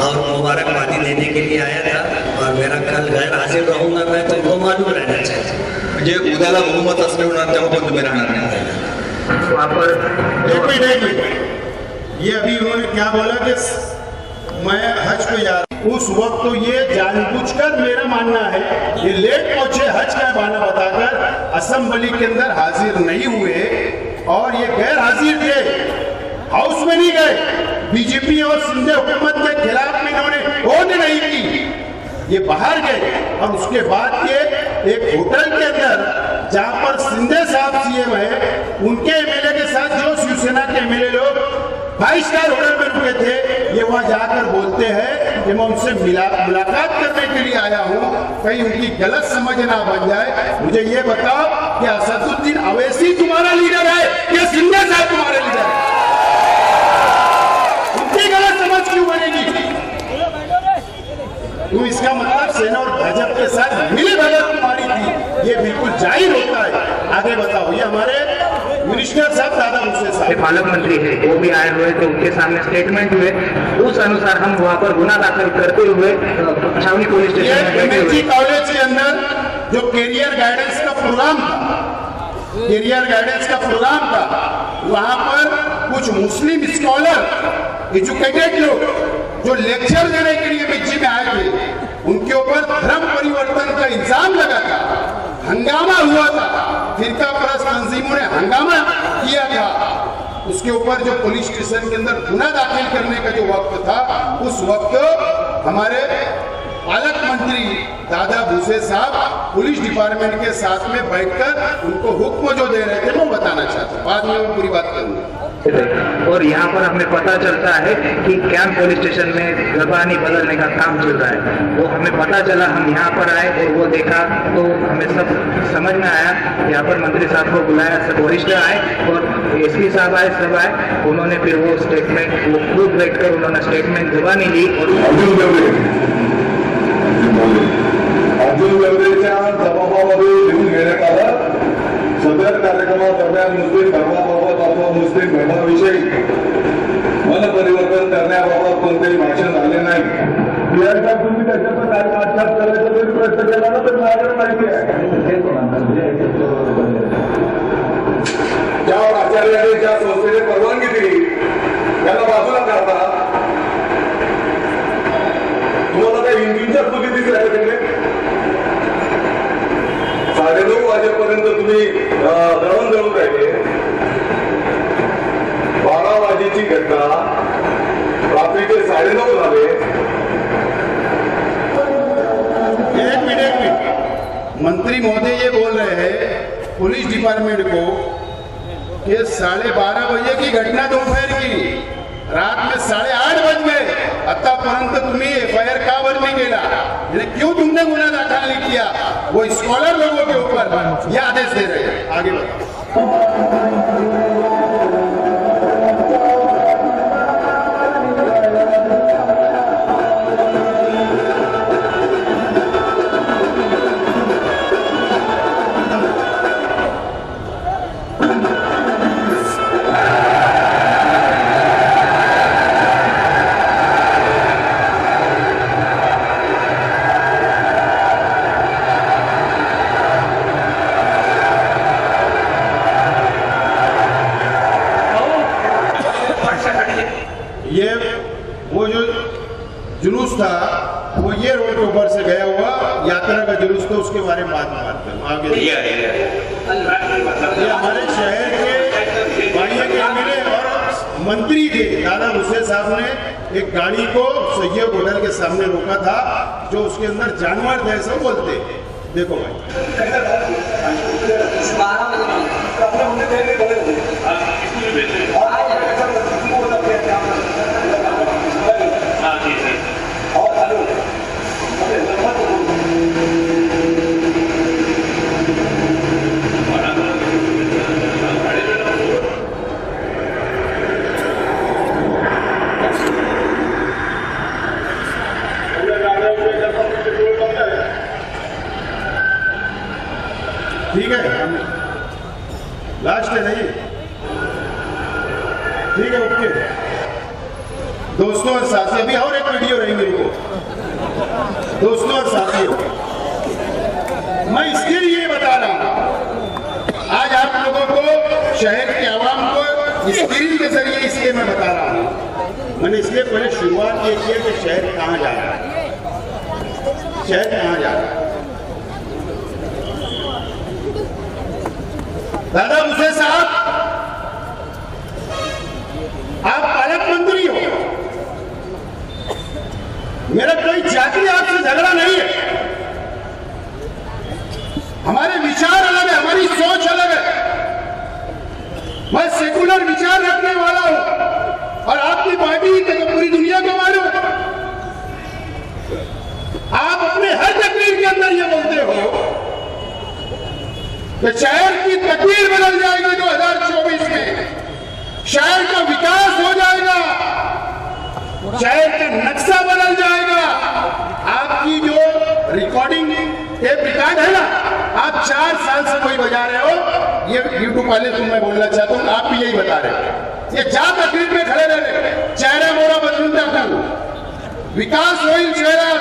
और मुबारकबादी देने के लिए आया था. और मेरा कल गैर हाजिर रहूँगा मैं, तो वो मालूम रहना चाहिए. म्हणजे उद्याला बहुमत असले होणार तेव्हा पण तुम्ही राहणार नाही. वहाँ पर एक मिनट, ये अभी उन्होंने क्या बोला कि मैं हज पे जा रहा हूं. उस वक्त तो ये जानबूझकर, मेरा मानना है, ये लेट पहुंचे हज का बहाना बताकर असेंबली के अंदर हाजिर नहीं हुए, और ये गैर हाजिर थे, हाउस में नहीं गए. बीजेपी और सिंधे हुकूमत के खिलाफ में इन्होंने वोट नहीं की, ये बाहर गए. और उसके बाद ये एक होटल के अंदर जहां पर सिंधे साहब सीएम है, उनके एमएलए के साथ जो शिवसेना के एमएलए लोग 5 स्टार होटल में रुके थे, ये वहां जाकर बोलते हैं कि मैं उनसे मुलाकात करने के लिए आया हूं, कहीं उनकी गलत समझ ना बन जाए। मुझे ये बताओ कि असदुद्दीन अवैसी तुम्हारा लीडर है या सिंधिया साहब तुम्हारा लीडर है? उनकी गलत समझ क्यों बनेगी? तुम इसका मतलब सेना और भाजपा के साथ मिली भगत तुम्हारी थी, ये बिल्कुल जाहिर होता है। आगे बताओ। ये हमारे मिनिस्टर साहब दादा भूसे साहब पालक मंत्री है, वो भी आए हुए थे, उनके सामने स्टेटमेंट हुए, उस अनुसार हम वहाँ पर गुना दाखिल करते हुए छावनी पुलिस स्टेशन में बैठे हुए। कॉलेज के अंदर जो कैरियर गाइडेंस का प्रोग्राम था, वहां पर कुछ मुस्लिम स्कॉलर, एजुकेटेड लोग जो लेक्चर देने के लिए मिर्ची में आए थे, उनके ऊपर धर्म परिवर्तन का इल्जाम लगा था, हंगामा हुआ था, फिरका परस्त तंजीमों ने हंगामा किया था। उसके ऊपर जो पुलिस स्टेशन के अंदर गुना दाखिल करने का जो वक्त था, उस वक्त हमारे पालक मंत्री दादा भूसे साहब पुलिस डिपार्टमेंट के साथ में बैठकर उनको हुक्म जो दे रहे थे वो बताना चाहते हैं। बाद में मैं पूरी बात करूंगा। और यहाँ पर हमें पता चलता है कि कैंप पुलिस स्टेशन में जबानी बदलने का काम चल रहा है। वो हमें पता चला, हम यहाँ पर आए और वो देखा तो हमें सब समझ में आया। यहाँ पर मंत्री साहब को बुलाया, सब वरिष्ठ आए और एसपी साहब आए, सब आए। उन्होंने फिर वो स्टेटमेंट, वो खुद बैठकर उन्होंने स्टेटमेंट जबानी ली। अर्जुन गर्वेच्या जबाबामध्ये लिहून घेण्यात आलं, सदर कार्यक्रमादरम्यान मुस्लिम धर्माबाबत अथवा मुस्लिम धर्माविषयी मन परिवर्तन करण्याबाबत कोणतेही भाषण झाले नाही। याचा तुम्ही त्याच्यातून काही आक्षेप करायचा जरी प्रयत्न केला ना, तर माझ्याकडे माहिती आहे ज्या आचार्याने ज्या संस्थेने परवानगी दिली त्याला बाजूला करता। तुम्हाला काही हिंदूंच्या स्मृती दिसल्या का तिकडे? 9:30 वाजेपर्यंत तुम्ही दळण दळून राहिले। 12 वाजेची घटना, रात्रीचे 9:30 झाले। एक मिनट, मंत्री महोदय ये बोल रहे हैं पुलिस डिपार्टमेंट को कि 12:30 बजे की घटना दोपहर की, रात में 8:30 बज गए, आतापर्यंत तुम्ही FIR का वर नहीं केला? क्यों तुमने गुना दाखिल नहीं किया? वो स्कॉलर लोगों के ऊपर ये आदेश दे रहे हैं। आगे ये वो जो जुलूस था वो ये रोड के ऊपर से गया हुआ यात्रा का जुलूस था, उसके बारे में बात करूँ आगे। ये हमारे शहर के भाइयों के MLA और मंत्री थे दादा भूसे साहब ने एक गाड़ी को सैयद होटल के सामने रोका था, जो उसके अंदर जानवर थे ऐसा बोलते। देखो भाई, ठीक है, लास्ट है नहीं? ठीक है, ओके। दोस्तों और साथियों, अभी और एक वीडियो रहेंगे इनको। दोस्तों और साथियों, मैं इसके लिए बता रहा हूं, आज आप लोगों को, शहर के आवाम को स्क्रीन के जरिए इसलिए मैं बता रहा हूं। मैंने इसलिए पहले शुरुआत ये की कि शहर कहां जा रहा है, शहर कहां जा रहा है। दादा भूसे साहब, आप पालक मंत्री हो, मेरा कोई जाति आपसे झगड़ा नहीं है, हमारे विचार अलग है, हमारी सोच अलग है। मैं सेकुलर विचार रखने वाला हूं और कि शहर की तकदीर बदल जाएगी 2024 में, शहर का विकास हो जाएगा, शहर का नक्शा बदल जाएगा। आपकी जो रिकॉर्डिंग टेप रिकॉर्ड है ना, आप 4 साल से कोई बजा रहे हो, ये यूट्यूब वाले तुम मैं बोलना चाहता हूँ, आप भी यही बता रहे हो। ये 4 तकलीफ में खड़े रहे, चेहरा मोरा बदलता था, विकास होईल शहर।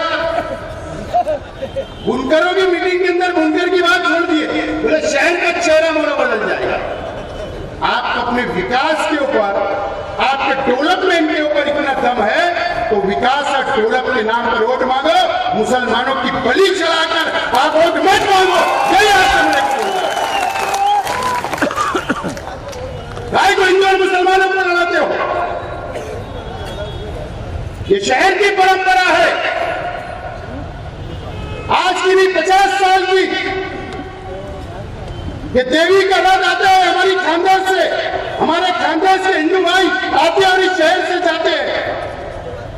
बुनकरों की मीटिंग के अंदर बुनकर की बात छोड़ दिए, बोले शहर का चेहरा मोरा बदल जाएगा। आप अपने विकास के ऊपर, आपके डेवलपमेंट के ऊपर इतना दम है तो विकास और डेवलप के नाम पर वोट मांगो, मुसलमानों की बलि चलाकर आप वोट मत मांगो। यही आपको भाई को हिंदू और मुसलमानों को लड़ाते हो, ये शहर की परंपरा है। आज की भी 50 साल की, ये देवी का रात आता है हमारी खानदान से, हमारे खानदान से हिंदू भाई आते हैं और इस शहर से जाते हैं।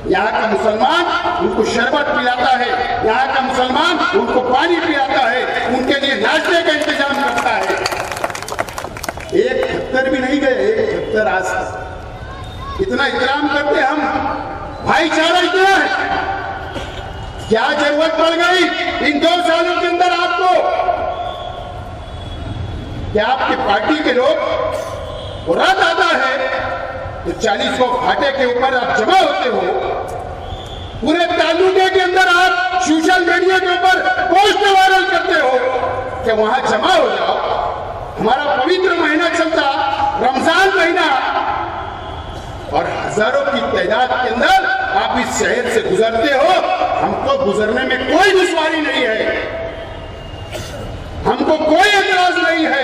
यहाँ का मुसलमान उनको शरबत पिलाता है, यहाँ का मुसलमान उनको पानी पिलाता है, उनके लिए नाश्ते का इंतजाम करता है। एक खत्तर भी नहीं गए, एक खत्तर आज तक। इतना इकराम करते हम, भाईचारा इतना है। क्या जरूरत पड़ गई इन 2 सालों के अंदर आपको? क्या आपकी पार्टी के लोग, रात आता है तो 40 फाटे के ऊपर आप जमा होते हो, पूरे तालुके के अंदर आप सोशल मीडिया के ऊपर पोस्ट वायरल करते हो कि वहां जमा हो जाओ। हमारा पवित्र महीना चलता, रमजान महीना, और हजारों की तादाद के अंदर आप इस शहर से गुजरते हो। हमको गुजरने में कोई दुश्वारी नहीं है, हमको कोई एतराज नहीं है।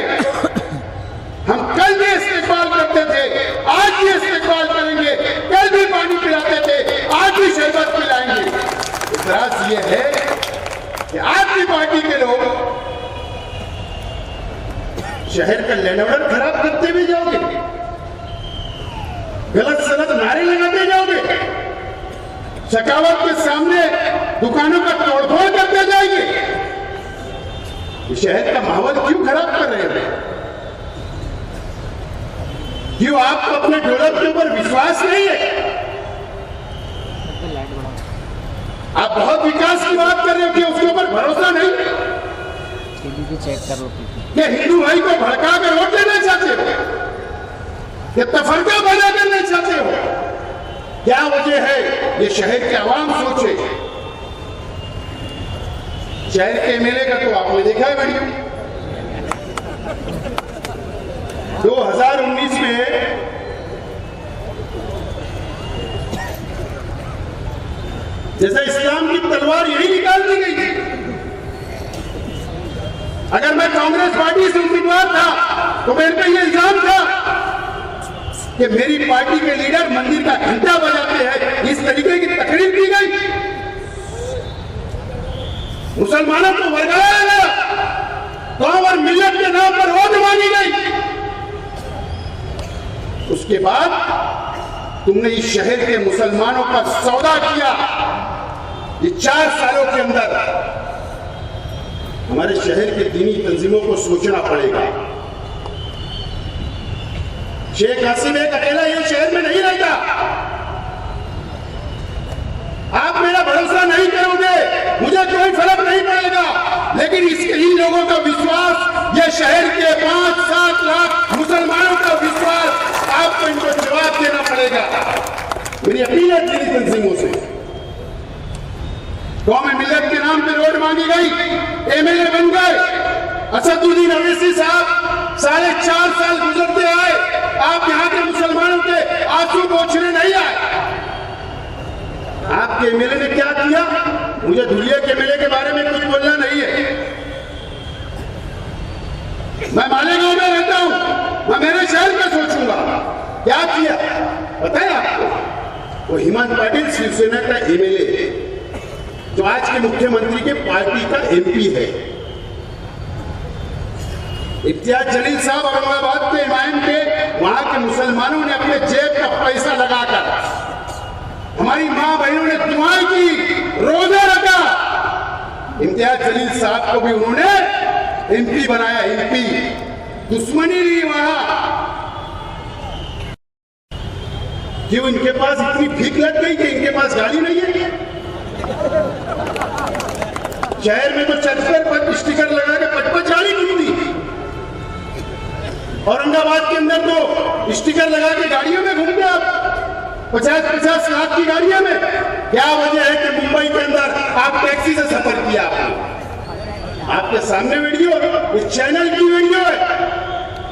हम कल भी इस्तेमाल करते थे, आज भी इस्तेमाल करेंगे, कल भी पानी पिलाते थे, आज भी शरबत पिलाएंगे। एतराज ये है कि आपकी पार्टी के लोग शहर का लैंड ऑर्डर खराब करते भी जाओगे, गलत सलत नारे लगाते जाओगे, शकावत के सामने दुकानों का तोड़फोड़ करते जाएंगे। शहर का माहौल क्यों खराब कर रहे हैं? क्यों आपको अपने डेवलप के ऊपर विश्वास नहीं है? आप बहुत विकास की बात कर रहे हो कि उसके ऊपर भरोसा नहीं? चेक कर लो क्या हिंदू भाई को भड़का कर वोट देना चाहते हो? ये तफरका पैदा करना चाहते हो? क्या वजह है? ये शहर के आवाम सोचे। शहर के एमएलए का तो आपने देखा है वीडियो, 2019 में जैसे इस्लाम की तलवार यही निकाल दी गई थी। अगर मैं कांग्रेस पार्टी से उम्मीदवार था तो मेरे पे ये इल्जाम था कि मेरी पार्टी के लीडर मंदिर का घंटा बजाते हैं, इस तरीके की तकरीर की गई, मुसलमानों को वर्गाया गया, कौम और मिल्लत के नाम पर वोट मांगी गई। उसके बाद तुमने इस शहर के मुसलमानों का सौदा किया। ये 4 सालों के अंदर हमारे शहर के दीनी तंजीमों को सोचना पड़ेगा। शेख हसीन एक अकेला ये शहर में नहीं रहता। आप मेरा भरोसा नहीं करोगे, मुझे कोई फर्क नहीं पड़ेगा, लेकिन इन लोगों का विश्वास, ये शहर के 5-7 लाख मुसलमानों का विश्वास, आपको इनको जवाब देना पड़ेगा। मेरी अपील है दीनी तंजीमों से, कौम मिल्लत के नाम पे वोट मांगी गई, एमएलए बन गए। असदुद्दीन अवैसी साहब 4.5 साल गुजरते आए, आप यहाँ के मुसलमानों के आंसू पोंछने नहीं आए। आपके एमएलए ने क्या किया? मुझे धुलिया के एमएलए के बारे में कुछ बोलना नहीं है। मैं मालेगांव में रहता हूं, मैं मेरे शहर का सोचूंगा। क्या किया पता है आपको? वो हेमंत पाटिल शिवसेना का एमएलए जो आज के मुख्यमंत्री के पार्टी का एमपी है। इम्तियाज जलील साहब औरंगाबाद के इमाम के, वहां के मुसलमानों ने अपने जेब का पैसा लगाकर, हमारी मां बहनों ने दुआएं की, रोजा रखा। इम्तियाज जलील साहब को भी उन्होंने एमपी बनाया, एमपी। दुश्मनी नहीं वहां। क्यों इनके पास इतनी भीख लग गई कि इनके पास गाड़ी नहीं है? शहर में तो छत पर स्टिकर लगा के 55 गाड़ी घूमती। औरंगाबाद के अंदर तो स्टिकर लगा के गाड़ियों में घूमते आप 50-50 लाख की गाड़ियों में। क्या वजह है कि मुंबई के अंदर आप टैक्सी से सफर किया? आपके सामने वीडियो, इस चैनल की वीडियो है।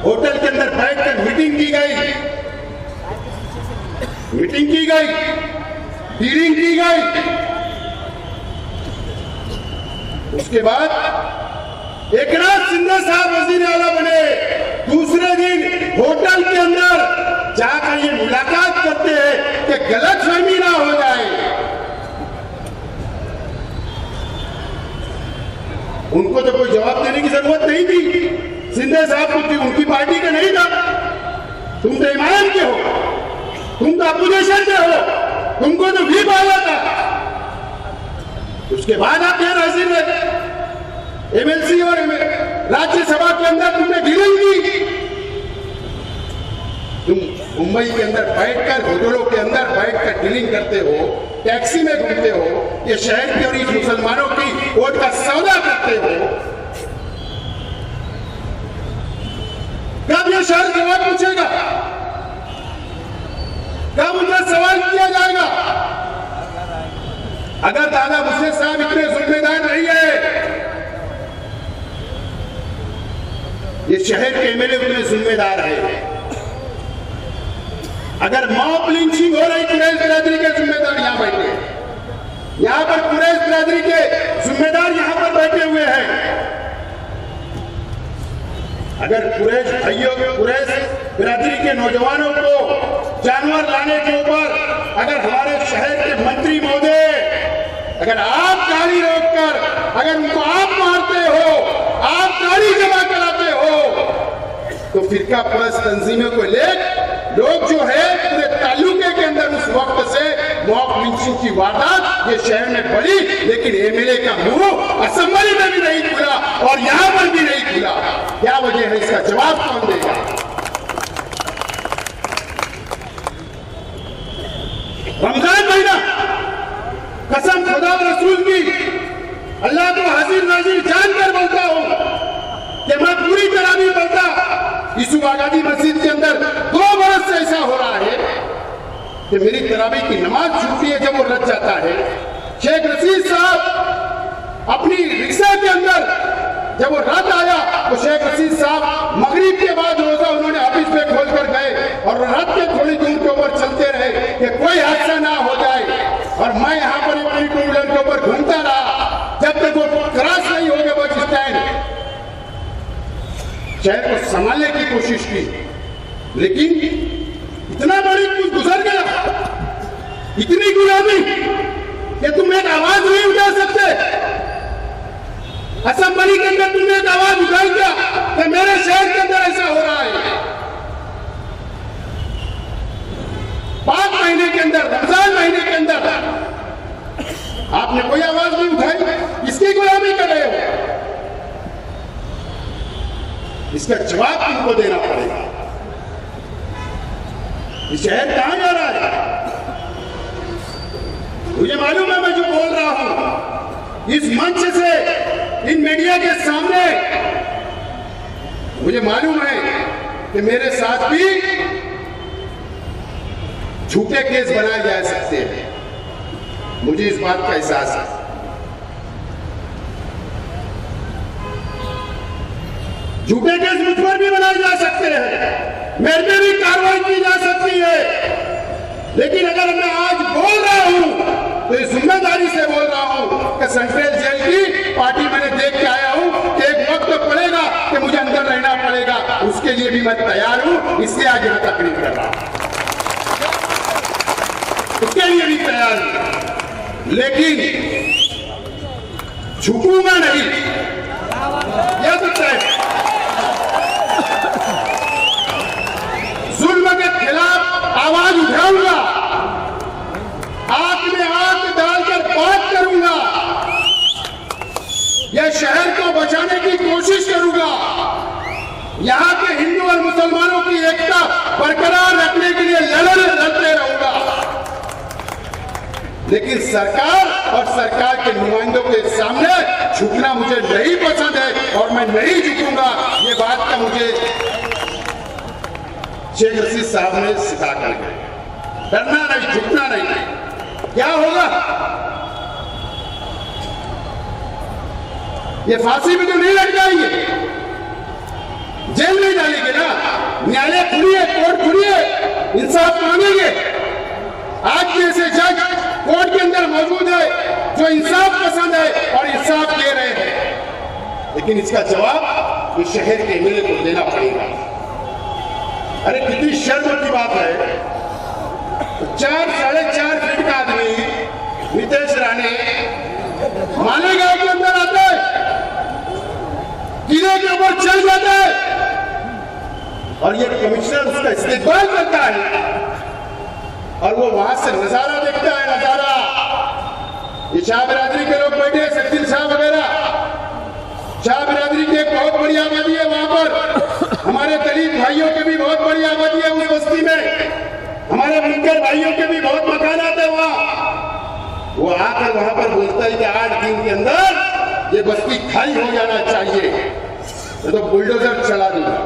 होटल के अंदर बैठकर मीटिंग की गई, डीलिंग की गई। उसके बाद एकनाथ शिंदे साहब वजीर आला बने। दूसरे दिन होटल के अंदर जाकर ये मुलाकात करते हैं कि गलतफहमी ना हो जाए। उनको तो कोई जवाब देने की जरूरत नहीं थी। शिंदे साहब को उनकी पार्टी का नहीं था। तुम तो इमाम के हो, तुम तो अपोजिशन के हो, तुमको तो भी पाया था। उसके बाद आप यहाँ हाजिर रहे। एमएलसी और राज्यसभा के अंदर तुमने डीलिंग की। तुम मुंबई के अंदर बैठकर, होटलों के अंदर बैठकर डीलिंग करते हो, टैक्सी में घूमते हो, ये शहर की और इस मुसलमानों की वोट का सौदा करते हो। कब ये शहर जवाब पूछेगा? कब उनका सवाल किया जाएगा? अगर दादा मुझसे साहब इतने जिम्मेदार नहीं है, ये शहर के एमएलए उतने जिम्मेदार है। अगर मॉब लिंचिंग हो रही कुरैश बिरादरी के जिम्मेदार यहां बैठे हैं। यहां पर कुरैश बिरादरी के जिम्मेदार यहां पर बैठे हुए हैं। अगर कुरैश भाइयों, कुरैश बिरादरी के नौजवानों को जानवर लाने के ऊपर अगर हमारे शहर के मंत्री महोदय, अगर आप गाड़ी रोककर अगर उनको आप मारते हो, आप गाड़ी जमा कराते हो, तो फिरका परस्त तंजीमों को ले लोग जो है पूरे तालुके के अंदर उस वक्त से मॉब लिंचिंग की वारदात ये शहर में बढ़ी, लेकिन एमएलए का मुंह असेंबली में भी नहीं खुला और यहां पर भी नहीं खुला। क्या वजह है? इसका जवाब कौन देगा? रमजान महीना, कसम खुदा और रसूल की, अल्लाह को हाजिर नाजिर जानकर बोलता हूं कि मैं पूरी तरह नहीं बोलता। यूसुफ आगादी मस्जिद के अंदर 2 बरस से ऐसा हो रहा है कि मेरी तरावी की नमाज छूटती है जब वो रच जाता है। शेख रशीद साहब अपनी रिक्शा के अंदर जब वो रात आया तो शेख रशीद साहब मगरिब के बाद रोजा उन्होंने ऑफिस में खोलकर गए और रात के थोड़ी दूर के ऊपर चलते रहे कि कोई हादसा ना हो जाए। और मैं यहाँ पर अपनी टू व्हीलर के ऊपर घूमता रहा जब तक वो क्रॉस नहीं हो गया बस स्टैंड। शहर को संभालने की कोशिश की, लेकिन इतना बड़ी कुछ गुजर गया, इतनी गुलामी कि तुम एक आवाज नहीं उठा सकते। असेंबली के अंदर तुमने एक आवाज उठाई क्या कि मेरे शहर के अंदर ऐसा हो रहा है? 5 महीने के अंदर, रमजान महीने के अंदर आपने कोई आवाज नहीं उठाई। इसकी गुलामी कर रहे हो। इसका जवाब तुमको देना पड़ेगा। ये शहर कहां जा रहा है? मुझे मालूम है मैं जो बोल रहा हूं इस मंच से, इन मीडिया के सामने, मुझे मालूम है कि मेरे साथ भी झूठे केस बनाए जा सकते हैं। मुझे इस बात का एहसास है। झूठे केस मुझ पर भी बनाए जा सकते हैं, मेरे पे भी कार्रवाई की जा सकती है। लेकिन अगर मैं आज बोल रहा हूं तो इस जिम्मेदारी से बोल रहा हूं कि सेंट्रल जेल की पार्टी मैंने देख के आया हूं कि एक वक्त तो पड़ेगा कि मुझे अंदर रहना पड़ेगा। उसके लिए भी मैं तैयार हूं, इसलिए आज यहां तकरीर कर रहा हूं। उसके लिए भी तैयार हूं, लेकिन झुकूंगा नहीं। यह तो तय जुल्म के खिलाफ आवाज उठाऊंगा, आंख में आंख डालकर बात करूंगा, यह शहर को बचाने की कोशिश करूंगा। लेकिन सरकार और सरकार के नुमाइंदों के सामने झुकना मुझे नहीं पसंद है और मैं नहीं झुकूंगा। ये बात का मुझे शेख रशीद साहब ने सिखा कर गए। डरना नहीं, झुकना नहीं। क्या होगा? ये फांसी में तो नहीं लग जाएंगे, जेल में डालेंगे ना। न्यायालय खुली है, कोर्ट खुली है, इंसाफ मांगेंगे। आज जैसे जज कोर्ट के अंदर मौजूद है जो इंसाफ पसंद है और इंसाफ दे रहे हैं, लेकिन इसका जवाब इस शहर के एमएलए को देना पड़ेगा। अरे कितनी शर्म की बात है, 4-4.5 फीट का आदमी नितेश राणे मालेगांव के अंदर आता है, किले के ऊपर चल जाता है और ये कमिश्नर उसका इस्तेमाल करता है और वो वहां से नजारा देखता है। नजारा ये शाह बिरादरी के लोग बैठे हैं, सचिन शाह वगैरह, शाह बिरादरी की एक बहुत बड़ी आबादी है वहां पर। हमारे दलित भाइयों की भी बहुत बड़ी आबादी है उस बस्ती में, हमारे बुनकर भाइयों के भी बहुत मकानात है वहां। वो आकर वहां पर बोलता है कि 8 दिन के अंदर ये बस्ती खाली हो जाना चाहिए, तो बुलडोजर चला दूंगा।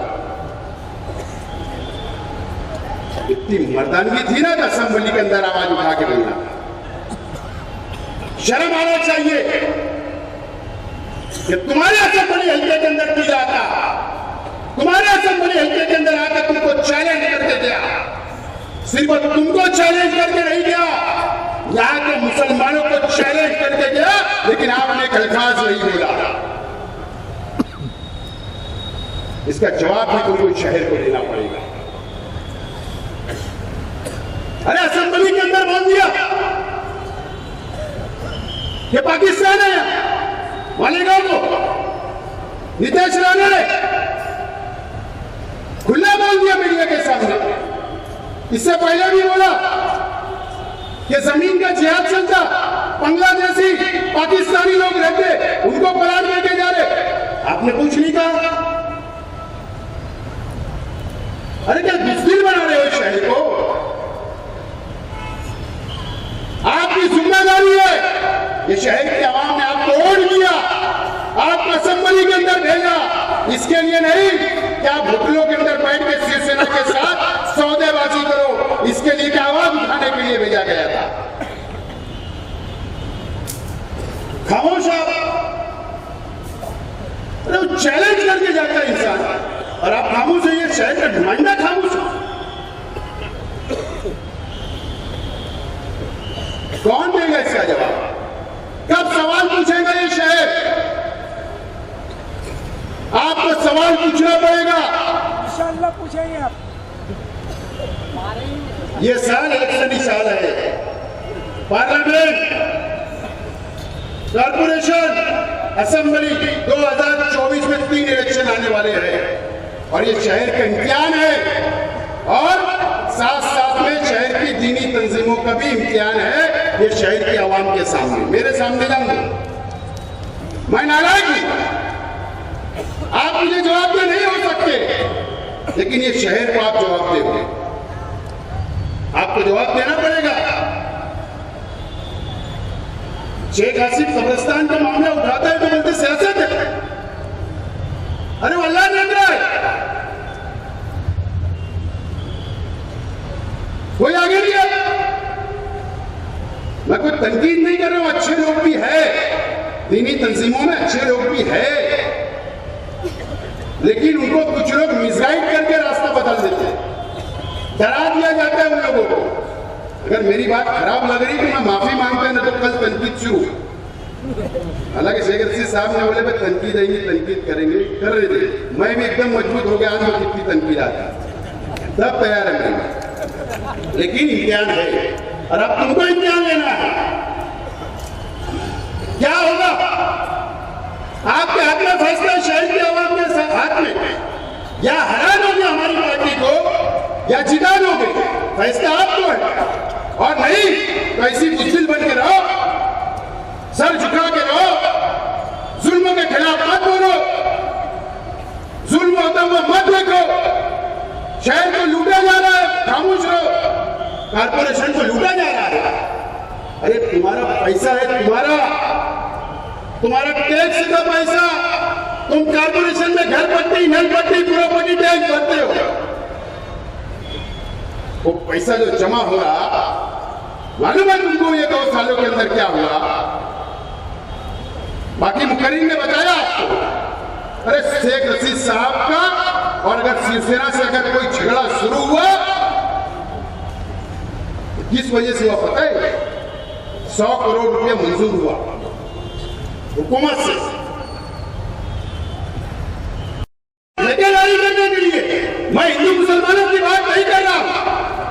इतनी मर्दानगी थी ना असेंबली के अंदर आवाज उठा के बोलना। शर्म आना चाहिए कि तुम्हारे असेंबली हल्के के अंदर की जाता, तुम्हारे असेंबली हल्के के अंदर आकर तुमको चैलेंज करके गया। सिर्फ तुमको चैलेंज करके नहीं गया, यहां के मुसलमानों को चैलेंज करके गया, लेकिन आपने एक अल्फाज नहीं बोला। इसका जवाब भी तुमको शहर को देना पड़ेगा। अरे असेंबली के अंदर बोल दिया कि पाकिस्तान है मालेगांव को, नितेश राणे ने खुला बोल दिया मीडिया के सामने। इससे पहले भी बोला कि जमीन का जिहाद चलता, बांग्लादेशी पाकिस्तानी लोग रहते, उनको पलाट लेके जा रहे, आपने कुछ नहीं कहा। अरे क्या बुज़दिल बना रहे हो शहर को? आपकी जिम्मेदारी है, ये शहर के आवाम ने आपको वोट दिया, आपको असेंबली के अंदर भेजा, इसके लिए नहीं कि आप होटलों के अंदर बैठ के शिवसेना के साथ सौदेबाजी करो, इसके लिए कि आवाज उठाने के लिए भेजा गया था। खामोश आप, अरे वो चैलेंज करके जाता है इंसान और आप खामोश है। ये शहर का नुमाइंदा खामोश है। कौन देगा इसका जवाब? कब सवाल पूछेगा ये शहर? आपको सवाल पूछना पड़ेगा। इंशाअल्लाह पूछेंगे आप। ये साल इलेक्शनी साल है, पार्लियामेंट, कॉर्पोरेशन, असेंबली 2024 में 3 इलेक्शन आने वाले हैं और ये शहर का इम्तिहान है और साथ साथ में शहर की दीनी तंजीमों का भी इम्तिहान है। ये शहर के आवाम के सामने, मेरे सामने जान दो, मैं नाराज हूं, आप मुझे जवाब दे नहीं हो सकते, लेकिन ये शहर को आप जवाब देंगे, आपको जवाब देना पड़ेगा। शेख हसीब कब्रिस्तान का मामला उठाता है तो बोलते सियासत है। अरे वो अल्लाह देख रहा है, कोई आगे नहीं है। मैं कोई तनकीद नहीं कर रहा हूं, अच्छे लोग भी है, दीनी तंजीमों में अच्छे लोग भी है, लेकिन उनको कुछ लोग मिसगाइड करके रास्ता बदल देते हैं, डरा दिया जाता है उन लोगों को। अगर मेरी बात खराब लग रही तो मैं माफी मांगता है, ना तो कल तनकीद शुरू। हालांकि शेख रशीद साहब ने बोले भाई तनकीद आएंगे, तनकीद करेंगे, कर रहे थे, मैं भी एकदम मजबूत हो गया, आज मैं कितनी तनकीद आती तब तैयार है मैं, लेकिन इम्तिहान है और अब तुमको इम्तिहान लेना है। क्या होगा? आपके हाथ में फैसला, शहर के आवाम के हाथ में, या हरा दोगे हमारी पार्टी को या जिता दोगे, फैसला आपको है। और नहीं तो ऐसी बुज़दिल बन के रहो, सर झुका के रहो, जुल्म के खिलाफ मत बोलो, जुल्म होता हुआ मत देखो, शहर को लूटा जा रहा है खामोश रहो, कारपोरेशन को लूटा जा रहा है, अरे तुम्हारा पैसा है, तुम्हारा टैक्स का पैसा। तुम कारपोरेशन में घर पट्टी, नल पट्टी, प्रॉपर्टी टैक्स भरते हो। वो पैसा जो जमा हो रहा, मालूम है तुमको ये 2 सालों के अंदर क्या हुआ? बाकी मुकर्रीन ने बताया आपको। अरे शेख रशीद साहब का और अगर शिवसेना से अगर कोई झगड़ा शुरू हुआ तो किस वजह से हुआ पता है? 100 करोड़ रुपए मंजूर हुआ हुकूमत से ठेकेदारी करने के लिए। मैं हिंदू मुसलमानों की बात नहीं कर रहा,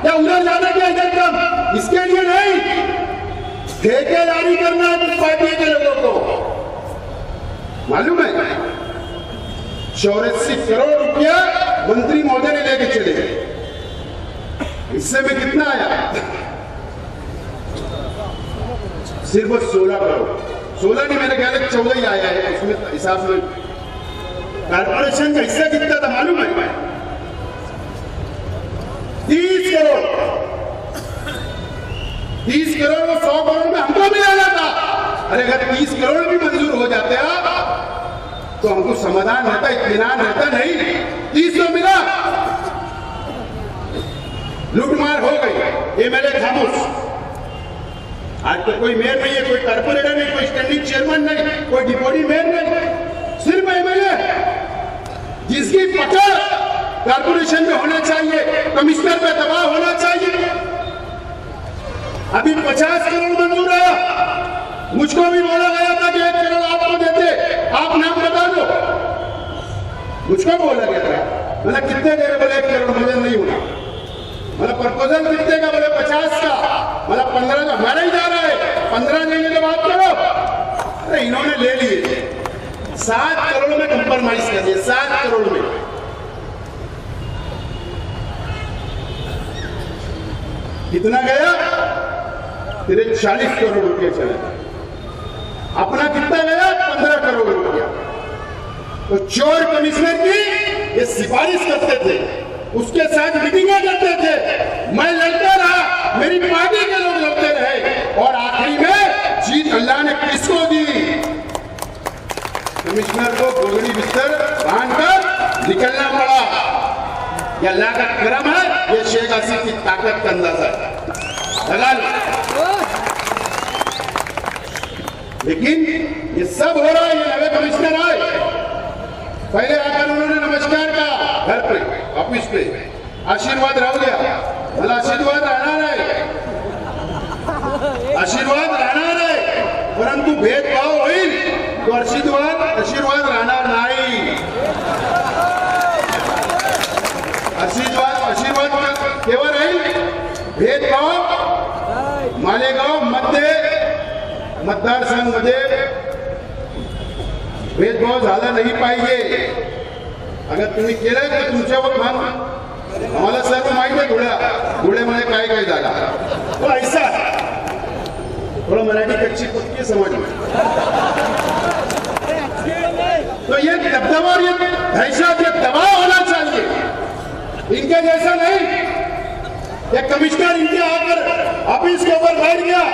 क्या उधर जाना क्या इधर कम, इसके लिए नहीं। ठेकेदारी करना है कुछ पार्टी के लोगों को। मालूम है 84 करोड़ रुपया मंत्री महोदय ने लेके चले गए। हिस्से में कितना आया? सिर्फ 16 करोड़। 16 नहीं, मेरे ख्याल में 14 ही आया है। उसमें हिसाब से कारपोरेशन का हिस्सा कितना था मालूम है? 30 करोड़। 30 करोड़ और 100 करोड़ में हमको भी आना था। अरे अगर 30 करोड़ भी मंजूर हो जाते तो हमको समाधान रहता, इत्मीनान रहता। नहीं, 30 तो मिला, लूटमार हो गई। एमएलए खामोश। आज तो कोई मेयर नहीं है, कोई कारपोरेटर नहीं, कोई स्टैंडिंग चेयरमैन नहीं, कोई डिप्टी मेयर नहीं, सिर्फ एमएलए जिसकी पकड़ कारपोरेशन में होना चाहिए, कमिश्नर पे दबाव होना चाहिए। अभी 50 करोड़ मंजूर आया। मुझको भी बोला गया था कि 1 करोड़ आपको देते, आप नाम बता दो। मुझको बोला गया था, मतलब कितने दे रहे? बोले 1 करोड़ मुझे नहीं होना। मतलब प्रपोजल कितने का? बोले 50 का। मतलब 15 का हमारा ही जा रहा है, 15 देंगे तो बात करो। अरे इन्होंने ले लिए, 7 करोड़ में कंप्रोमाइज कर दिए। 7 करोड़ में कितना गया? तेरे 40 करोड़ रुपये चले। अपना कितना गया? 15 करोड़ रुपया। तो चोर कमिश्नर की ये सिफारिश करते थे, उसके साथ मीटिंगें करते थे। मैं लड़ता रहा, मेरी पार्टी के लोग लड़ते रहे, और आखिरी में जीत अल्लाह ने किसको दी? कमिश्नर को गोगड़ी बिस्तर बांधकर निकलना पड़ा। ये अल्लाह का करम है, ये शेख हसीना की ताकत का अंदाजा है। लगा लो। लेकिन ये सब हो रहा है, ये नए कमिश्नर आए, पहले आकर उन्होंने नमस्कार कहा घर पे, ऑफिस पे, आशीर्वाद रह गया। भला आशीर्वाद रहना रहे, आशीर्वाद रहना रहे, परंतु भेदभाव हुई तो आशीर्वाद रहना नहीं। आशीर्वाद केवळ राहील, भेदभाव मालेगाव मतदारसंघमध्ये भेदभाव झाला नाही पाहिजे। अगर तुम्ही केलं तर तुमच्यावर आम्हाला सर्व माहिती आहे धुळ्यामध्ये काय काय झाला। तो ऐसा थोड़ा मराठी कच्ची पक्की समझ में, तो ये दबदबा और ये दहशत, ये दबाव होना चाहिए। इनके जैसा नहीं, ये कमिश्नर इनके आकर ऑफिस के ऊपर बैठ गया,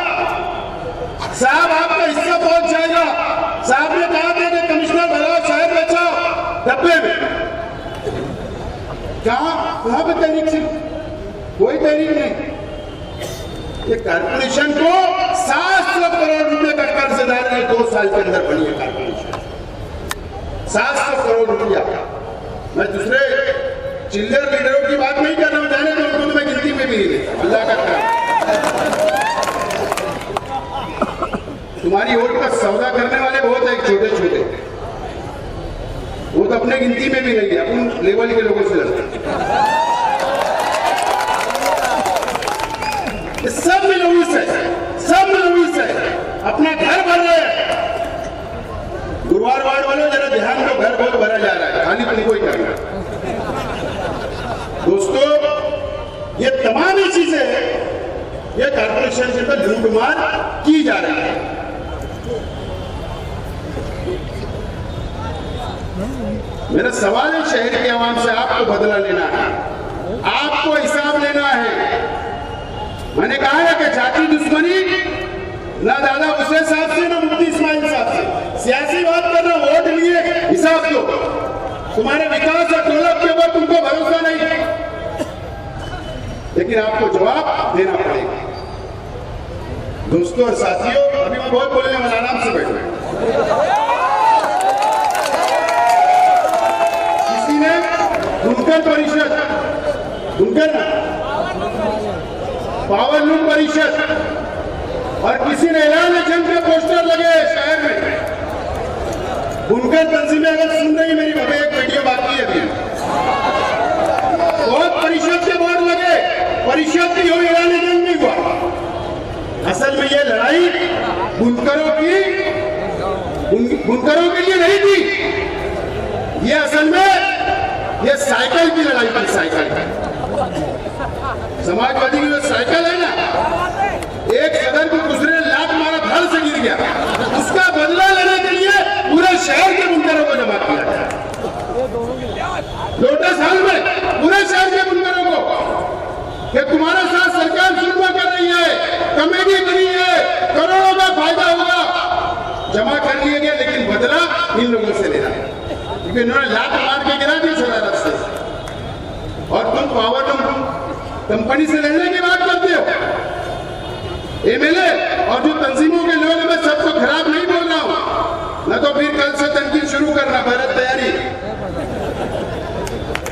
साहब आपका हिस्सा पहुंच जाएगा। साहब ने कहा था कि कमिश्नर भगाओ, शहर बचाओ, डब्बे में। कहां पे तहरीक थी? कोई तहरीक नहीं। ये कारपोरेशन को 700 करोड़ रुपए का कर्जदार है, 2 साल के अंदर बनी है कारपोरेशन। 700 करोड़ रुपया। मैं दूसरे चिल्लर लीडरों की बात नहीं कर रहा हूं, जाने दो, उनको तो मैं गिनती में भी नहीं लेता। अल्लाह का करम। तुम्हारी वोट का सौदा करने वाले बहुत है, छोटे छोटे, वो तो अपने गिनती में भी नहीं है, अपन लेवल के लोगों से लड़ते। सब में लुइस है, सब में लुइस है, अपना घर भर रहे हैं। गुरुवार वार्ड वालों जरा ध्यान दो, घर बहुत भरा जा रहा है, खाली तुमको ही करना। दोस्तों, ये तमाम ही चीजें ये कारपोरेशन से तो लूटमार की जा रही है। मेरा सवाल है शहर के आवाम से, आपको बदला लेना है, आपको हिसाब लेना है। मैंने कहा है कि जाति दुश्मनी ना दादा हुसैन साहब से ना मुफ्ती इस्माइल साहब से। सियासी बात कर रहा, वोट लिए हिसाब दो। तुम्हारे विकास और डेवलप के ऊपर तुमको भरोसा नहीं, लेकिन आपको जवाब देना पड़ेगा। दोस्तों और साथियों, अभी मैं बहुत बोलने वाला, आराम से बैठो। किसी ने बुनकर परिषद, बुनकर पावरलूम परिषद और किसी ने ऐलान जंग के पोस्टर लगे शहर में। बुनकर तंजीमें अगर सुन रही मेरी बाबा, एक वीडियो बाकी है अभी। बहुत परिषद के बोर्ड लगे, परिषद भी हुई, ऐलान जंग नहीं हुआ। असल में ये लड़ाई बुनकरों के लिए नहीं थी, ये असल में ये साइकिल की लड़ाई थी। साइकिल समाजवादी की जो साइकिल है ना, एक सदन को दूसरे ने लात मारा, धड़ से गिर गया, उसका बदला लेने के लिए पूरे शहर के बुनकरों को जमा किया गया। लोटस हाल में पूरे शहर के बुनकरों को कि तुम्हारे साथ सरकार जुल्म कर रही है, कमेटी करी है, करोड़ों का फायदा होगा, जमा कर लिया गया, लेकिन बदला इन लोगों से लेना, क्योंकि इन्होंने लात मार के गिरा दिया सदा से। और तुम पावरलूम कंपनी से लड़ने की बात करते हो। एमएलए और जो तंजीमों के लोग, मैं सबको खराब नहीं बोल रहा हूं, न तो फिर कल से तनकीद शुरू करना, भारत तैयारी।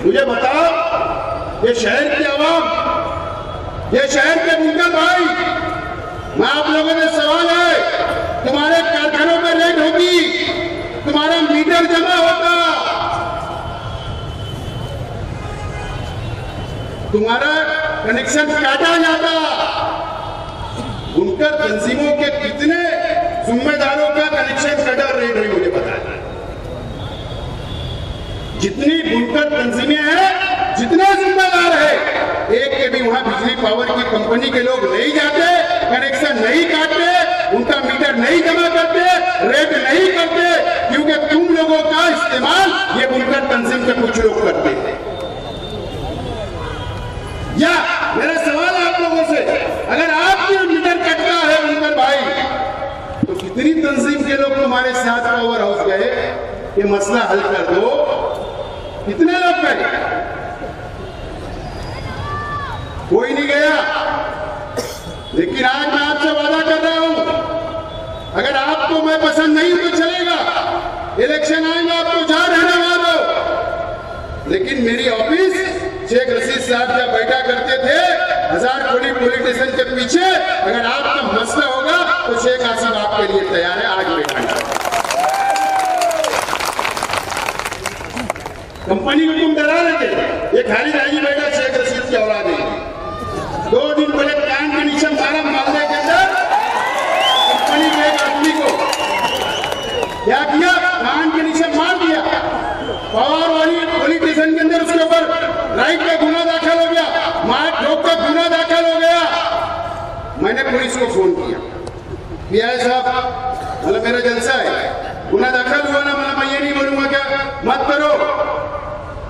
मुझे बताओ, ये शहर की आवाम, ये शहर के बुनकर भाई, मैं आप लोगों से सवाल है, तुम्हारे कारखानों में रेड होगी, तुम्हारा मीटर जमा होगा, तुम्हारा कनेक्शन काटा जाता। बुनकर तंजीमों के कितने जिम्मेदारों का कनेक्शन कटा रेड हुई, मुझे पता है। जितनी बुनकर तंजीमें हैं, जितने जिम्मेदार है, एक के भी वहां बिजली पावर की कंपनी के लोग नहीं जाते, कनेक्शन नहीं काटते, उनका मीटर नहीं जमा करते, रेट नहीं करते, क्योंकि तुम लोगों का इस्तेमाल ये बुनकर तंजीम के कुछ लोग करते हैं। या मेरा सवाल है आप लोगों से, अगर आपके मीटर कटता है बुनकर भाई, तो कितनी तंजीम के लोग तुम्हारे साथ पावर हाउस गए ये मसला हल कर दो? कितने लोग गए? कोई नहीं गया। लेकिन आज मैं आपसे वादा कर रहा हूं, अगर आपको मैं पसंद नहीं तो चलेगा, इलेक्शन आएगा, आपको जहां रहना वहां दो, लेकिन मेरी ऑफिस शेख रशीद साहब जब बैठा करते थे 1000 कोटी पॉलिटिशियन के पीछे, अगर आपका मसला होगा तो शेख आसिफ आपके लिए तैयार है। आज बैठा कंपनी को तुम डरा रहे थे, ये खाली राजी बैठा शेख रशीद की औलाद है। 2 दिन पहले कान के नीचे मारा मामले के अंदर, कंपनी के एक आदमी को क्या किया, कान के नीचे मार दिया। पावर वाली पॉलिटिशियन के अंदर उसके ऊपर राइट का गुना दाखिल हो गया, मार ठोक का गुना दाखिल हो गया। मैंने पुलिस को फोन किया, पीआई साहब मतलब मेरा जलसा है, गुना दाखिल हुआ ना, मैं ये नहीं बोलूंगा क्या मत करो,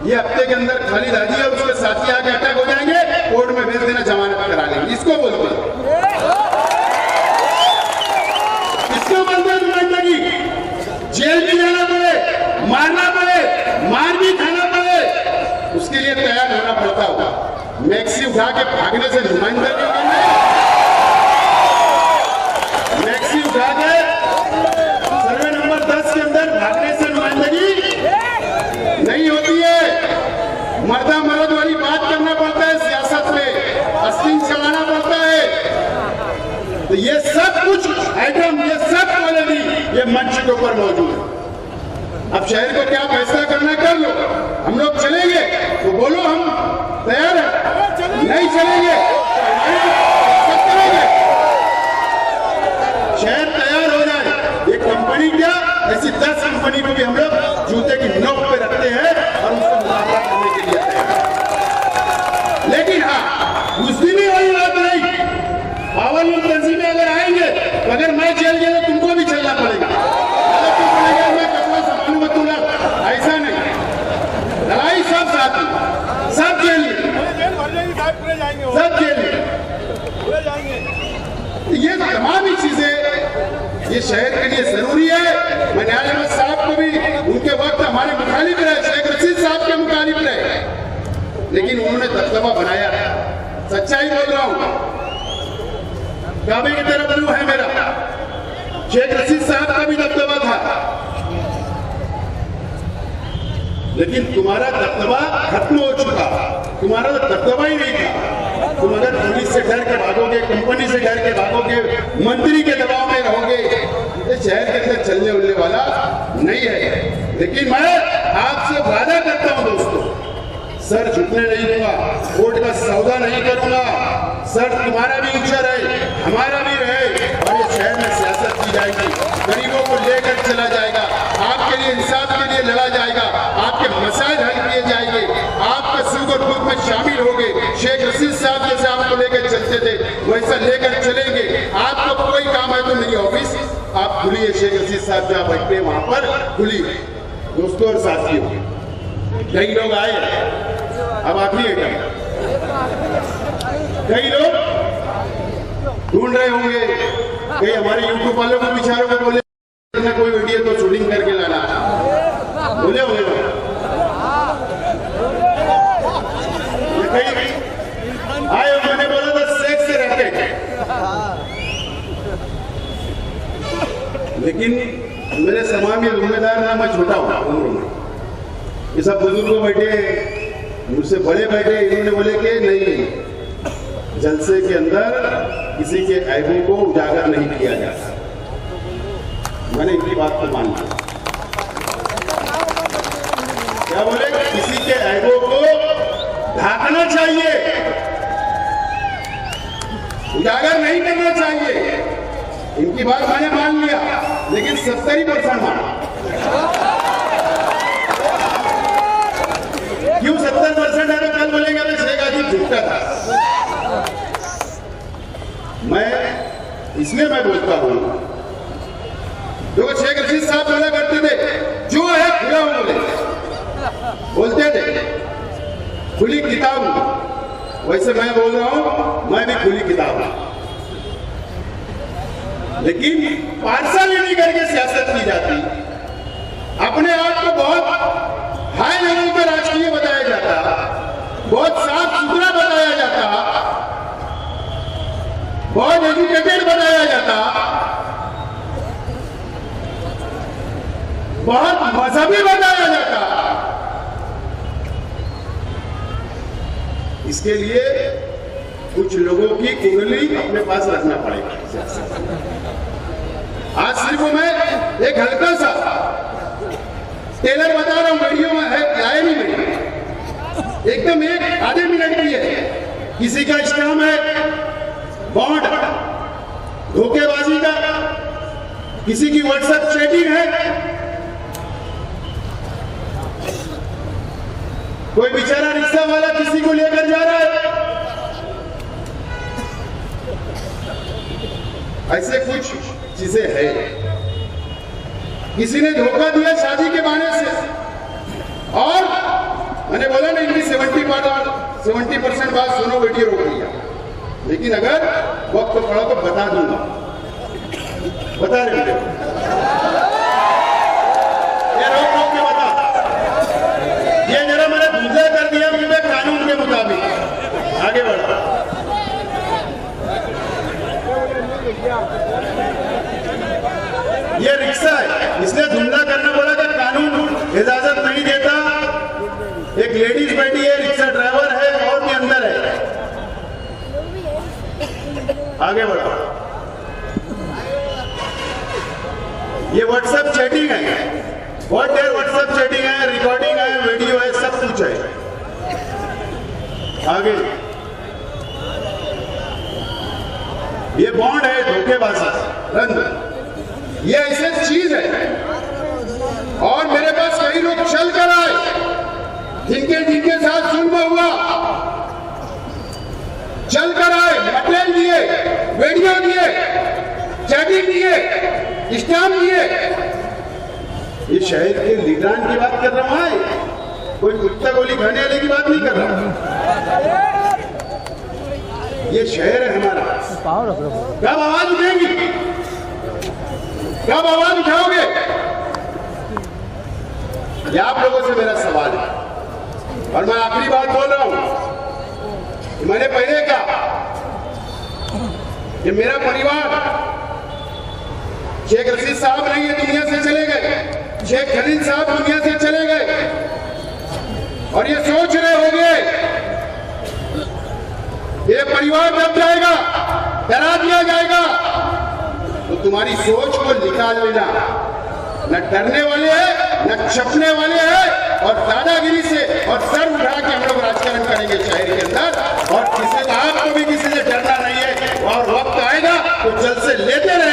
ये हफ्ते के अंदर खाली राजी और उसके साथी आके अटैक हो जाएंगे, कोर्ट में भेज देना, जमानत करा लेंगे। इसको बोलते हैं, इसको बोलते हैं नुमाइंदगी। जेल भी जाना पड़े, मारना पड़े, मार भी खाना पड़े, उसके लिए तैयार होना पड़ता होगा। मैक्सी उठा के भागने से नुमाइंदगी नहीं, मैक्सी उठा के सर्वे नंबर 10 के अंदर भागने से नुमाइंदगी नहीं होती है। मर्दा मर्द वाली बात करना पड़ता है सियासत में, अस्तीन चलाना पड़ता है। तो ये सब कुछ आइटम, ये सब क्वालिटी ये मंच के ऊपर मौजूद है। अब शहर को क्या फैसला करना कर लो, हम लोग चलेंगे तो बोलो हम तैयार हैं, नहीं चलेंगे तो करेंगे। शहर तैयार हो जाए, ये कंपनी क्या ऐसी 10 कंपनी को भी हम लोग जूते की नोक पे रखते हैं और उसको मुकाबला करने के लिए तैयार हैं। लेकिन हाँ, उस दिन ही वही बात नहीं, पावरलूम तंजीमें अगर आएंगे तो अगर मैं जेल गया तो तुमको भी चलना पड़ेगा, मैं कपड़ा संभालूंगा, तुम ऐसा नहीं, लड़ाई सब साथ में, सब जेल में, सब जेल में, ये तमाम ही चीजें ये शहर के लिए जरूरी है। मैं न्याय अहमद साहब को भी उनके वक्त हमारे मुखालिफ रहे, शेख रशीद साहब के मुखालिफ रहे, लेकिन उन्होंने दबदबा बनाया। सच्चाई बोल रहा हूं, काबे की तरफ रूह है मेरा। शेख रशीद साहब का भी दबदबा था, लेकिन तुम्हारा दबदबा खत्म हो चुका। तुम्हारा दबदबा ही नहीं था। तुम अगर पुलिस से डर के भागोगे, कंपनी से डर के भागोगे, मंत्री के दबाव में रहोगे, तो शहर के अंदर चलने उलने वाला नहीं है। लेकिन मैं आपसे वादा करता हूं दोस्तों, सर झुकने नहीं दूंगा, कोर्ट का सौदा नहीं करूंगा। सर तुम्हारा भी ऊंचा रहे, हमारा भी रहे, और ये शहर में सियासत की जाएगी, गरीबों को लेकर चला जाएगा, आपके लिए इंसाफ के लिए लड़ा जाएगा, आपके मसाइल हल किए जाएंगे, आपके सुख और दुख में शामिल होंगे। शेख रशीद साहब जैसे आपको लेकर चलते थे वैसा लेकर चलेंगे। आपको कोई काम है तो मेरी ऑफिस आप खुलिए, शेख रशीद साहब जहाँ बैठते हैं वहां पर खुलिए। दोस्तों और साथियों, कई लोग आए, अब आखिरी है, कई लोग ढूंढ रहे होंगे, कई हमारे यूट्यूब वालों को बिचारों को बोले कोई वीडियो तो शूटिंग करके लाना, बोले होंगे लोग। आए मैंने बोला था सेक्स से रहते, लेकिन मेरे समाज में जिम्मेदार ना, मैं छोटा हूं उम्र में। ये सब बुजुर्ग बैठे, मुझसे बड़े बैठे, इन्होंने बोले कि नहीं, जलसे के अंदर किसी के ऐबों को उजागर नहीं किया जाता। मैंने इनकी बात को मान लिया। क्या बोले? किसी के ऐबों को ढांकना चाहिए, उजागर नहीं करना चाहिए। इनकी बात मैंने मान लिया, लेकिन 70% माना। क्यों 70% है? तो कल बोलेंगे मैं शेख आजिब झूठा था। मैं इसलिए मैं बोलता हूं, जो शेख रशीद साहब बोला करते थे, जो है खुला हूं बोलते थे, खुली किताब हूं, वैसे मैं बोल रहा हूं, मैं भी खुली किताब हूं। लेकिन पार्सल नहीं करके सियासत की जाती। अपने आप को बहुत हाई लेवल पर राजकीय बताया जाता, बहुत साफ सुथरा बताया जाता, बहुत एजुकेटेड बताया जाता, बहुत मजहबी बताया जाता। इसके लिए कुछ लोगों की कुंडली अपने पास रखना पड़ेगा। आज सिर्फ मैं एक हल्का सा टेलर बता रहा हूं, वीडियो में है, आए नहीं मेरी, एकदम एक आधे मिनट की है। किसी का स्कैम है, बॉन्ड धोखेबाजी का, किसी की व्हाट्सएप चैटिंग है, कोई बेचारा रिक्शा वाला किसी को लेकर जा रहा है, ऐसे कुछ चीजें हैं। किसी ने धोखा दिया शादी के बहाने से, और मैंने बोला ना इनकी 70% बात सुनो, वीडियो रोक दिया। लेकिन अगर वक्त पड़ा तो बता दूंगा, बता रहे थे, ये रोक रोक के बता, ये जरा मैंने दूसरा कर दिया मुझे कानून के मुताबिक आगे बढ़ा। ये रिक्शा है, इसलिए धुंधला करना बोला कि कानून इजाजत नहीं देता। एक लेडीज बैठी है, रिक्शा ड्राइवर है, और भी अंदर है, आगे बढ़ो। ये व्हाट्सएप चैटिंग है, बहुत देर व्हाट्सएप चैटिंग है, रिकॉर्डिंग है, वीडियो है, सब कुछ है। आगे ये बॉन्ड है, धोखेबाजी, रंग, ये ऐसे चीज है। और मेरे पास कई लोग चल कर आए, जिनके साथ जुल्म हुआ, चल कर आए, मटेरियल दिए, वीडियो दिए, चैटिंग दिए, स्टैम्प दिए। ये शहर के लीडरान की बात कर रहा है, कोई कुत्ता गोली खाने वाले की बात नहीं कर रहा। ये शहर है हमारा, कब आवाज उठेगी? कब आवाज उठाओगे? ये आप लोगों से मेरा सवाल है। और मैं आखिरी बात बोल रहा हूं, मैंने पहले कहा कि मेरा परिवार, शेख रशीद साहब नहीं है, दुनिया से चले गए, शेख खलील साहब दुनिया से चले गए, और ये सोच रहे होंगे ये परिवार दब जाएगा, डरा दिया जाएगा, तो तुम्हारी सोच को निकाल लेना। न डरने वाले हैं, न छपने वाले हैं, और दादागिरी से और सर उठा के हम लोग राजकारण करेंगे शहर के अंदर। और किसी आपको भी किसी से डरना नहीं है, और वक्त आएगा तो जल से लेते रहे।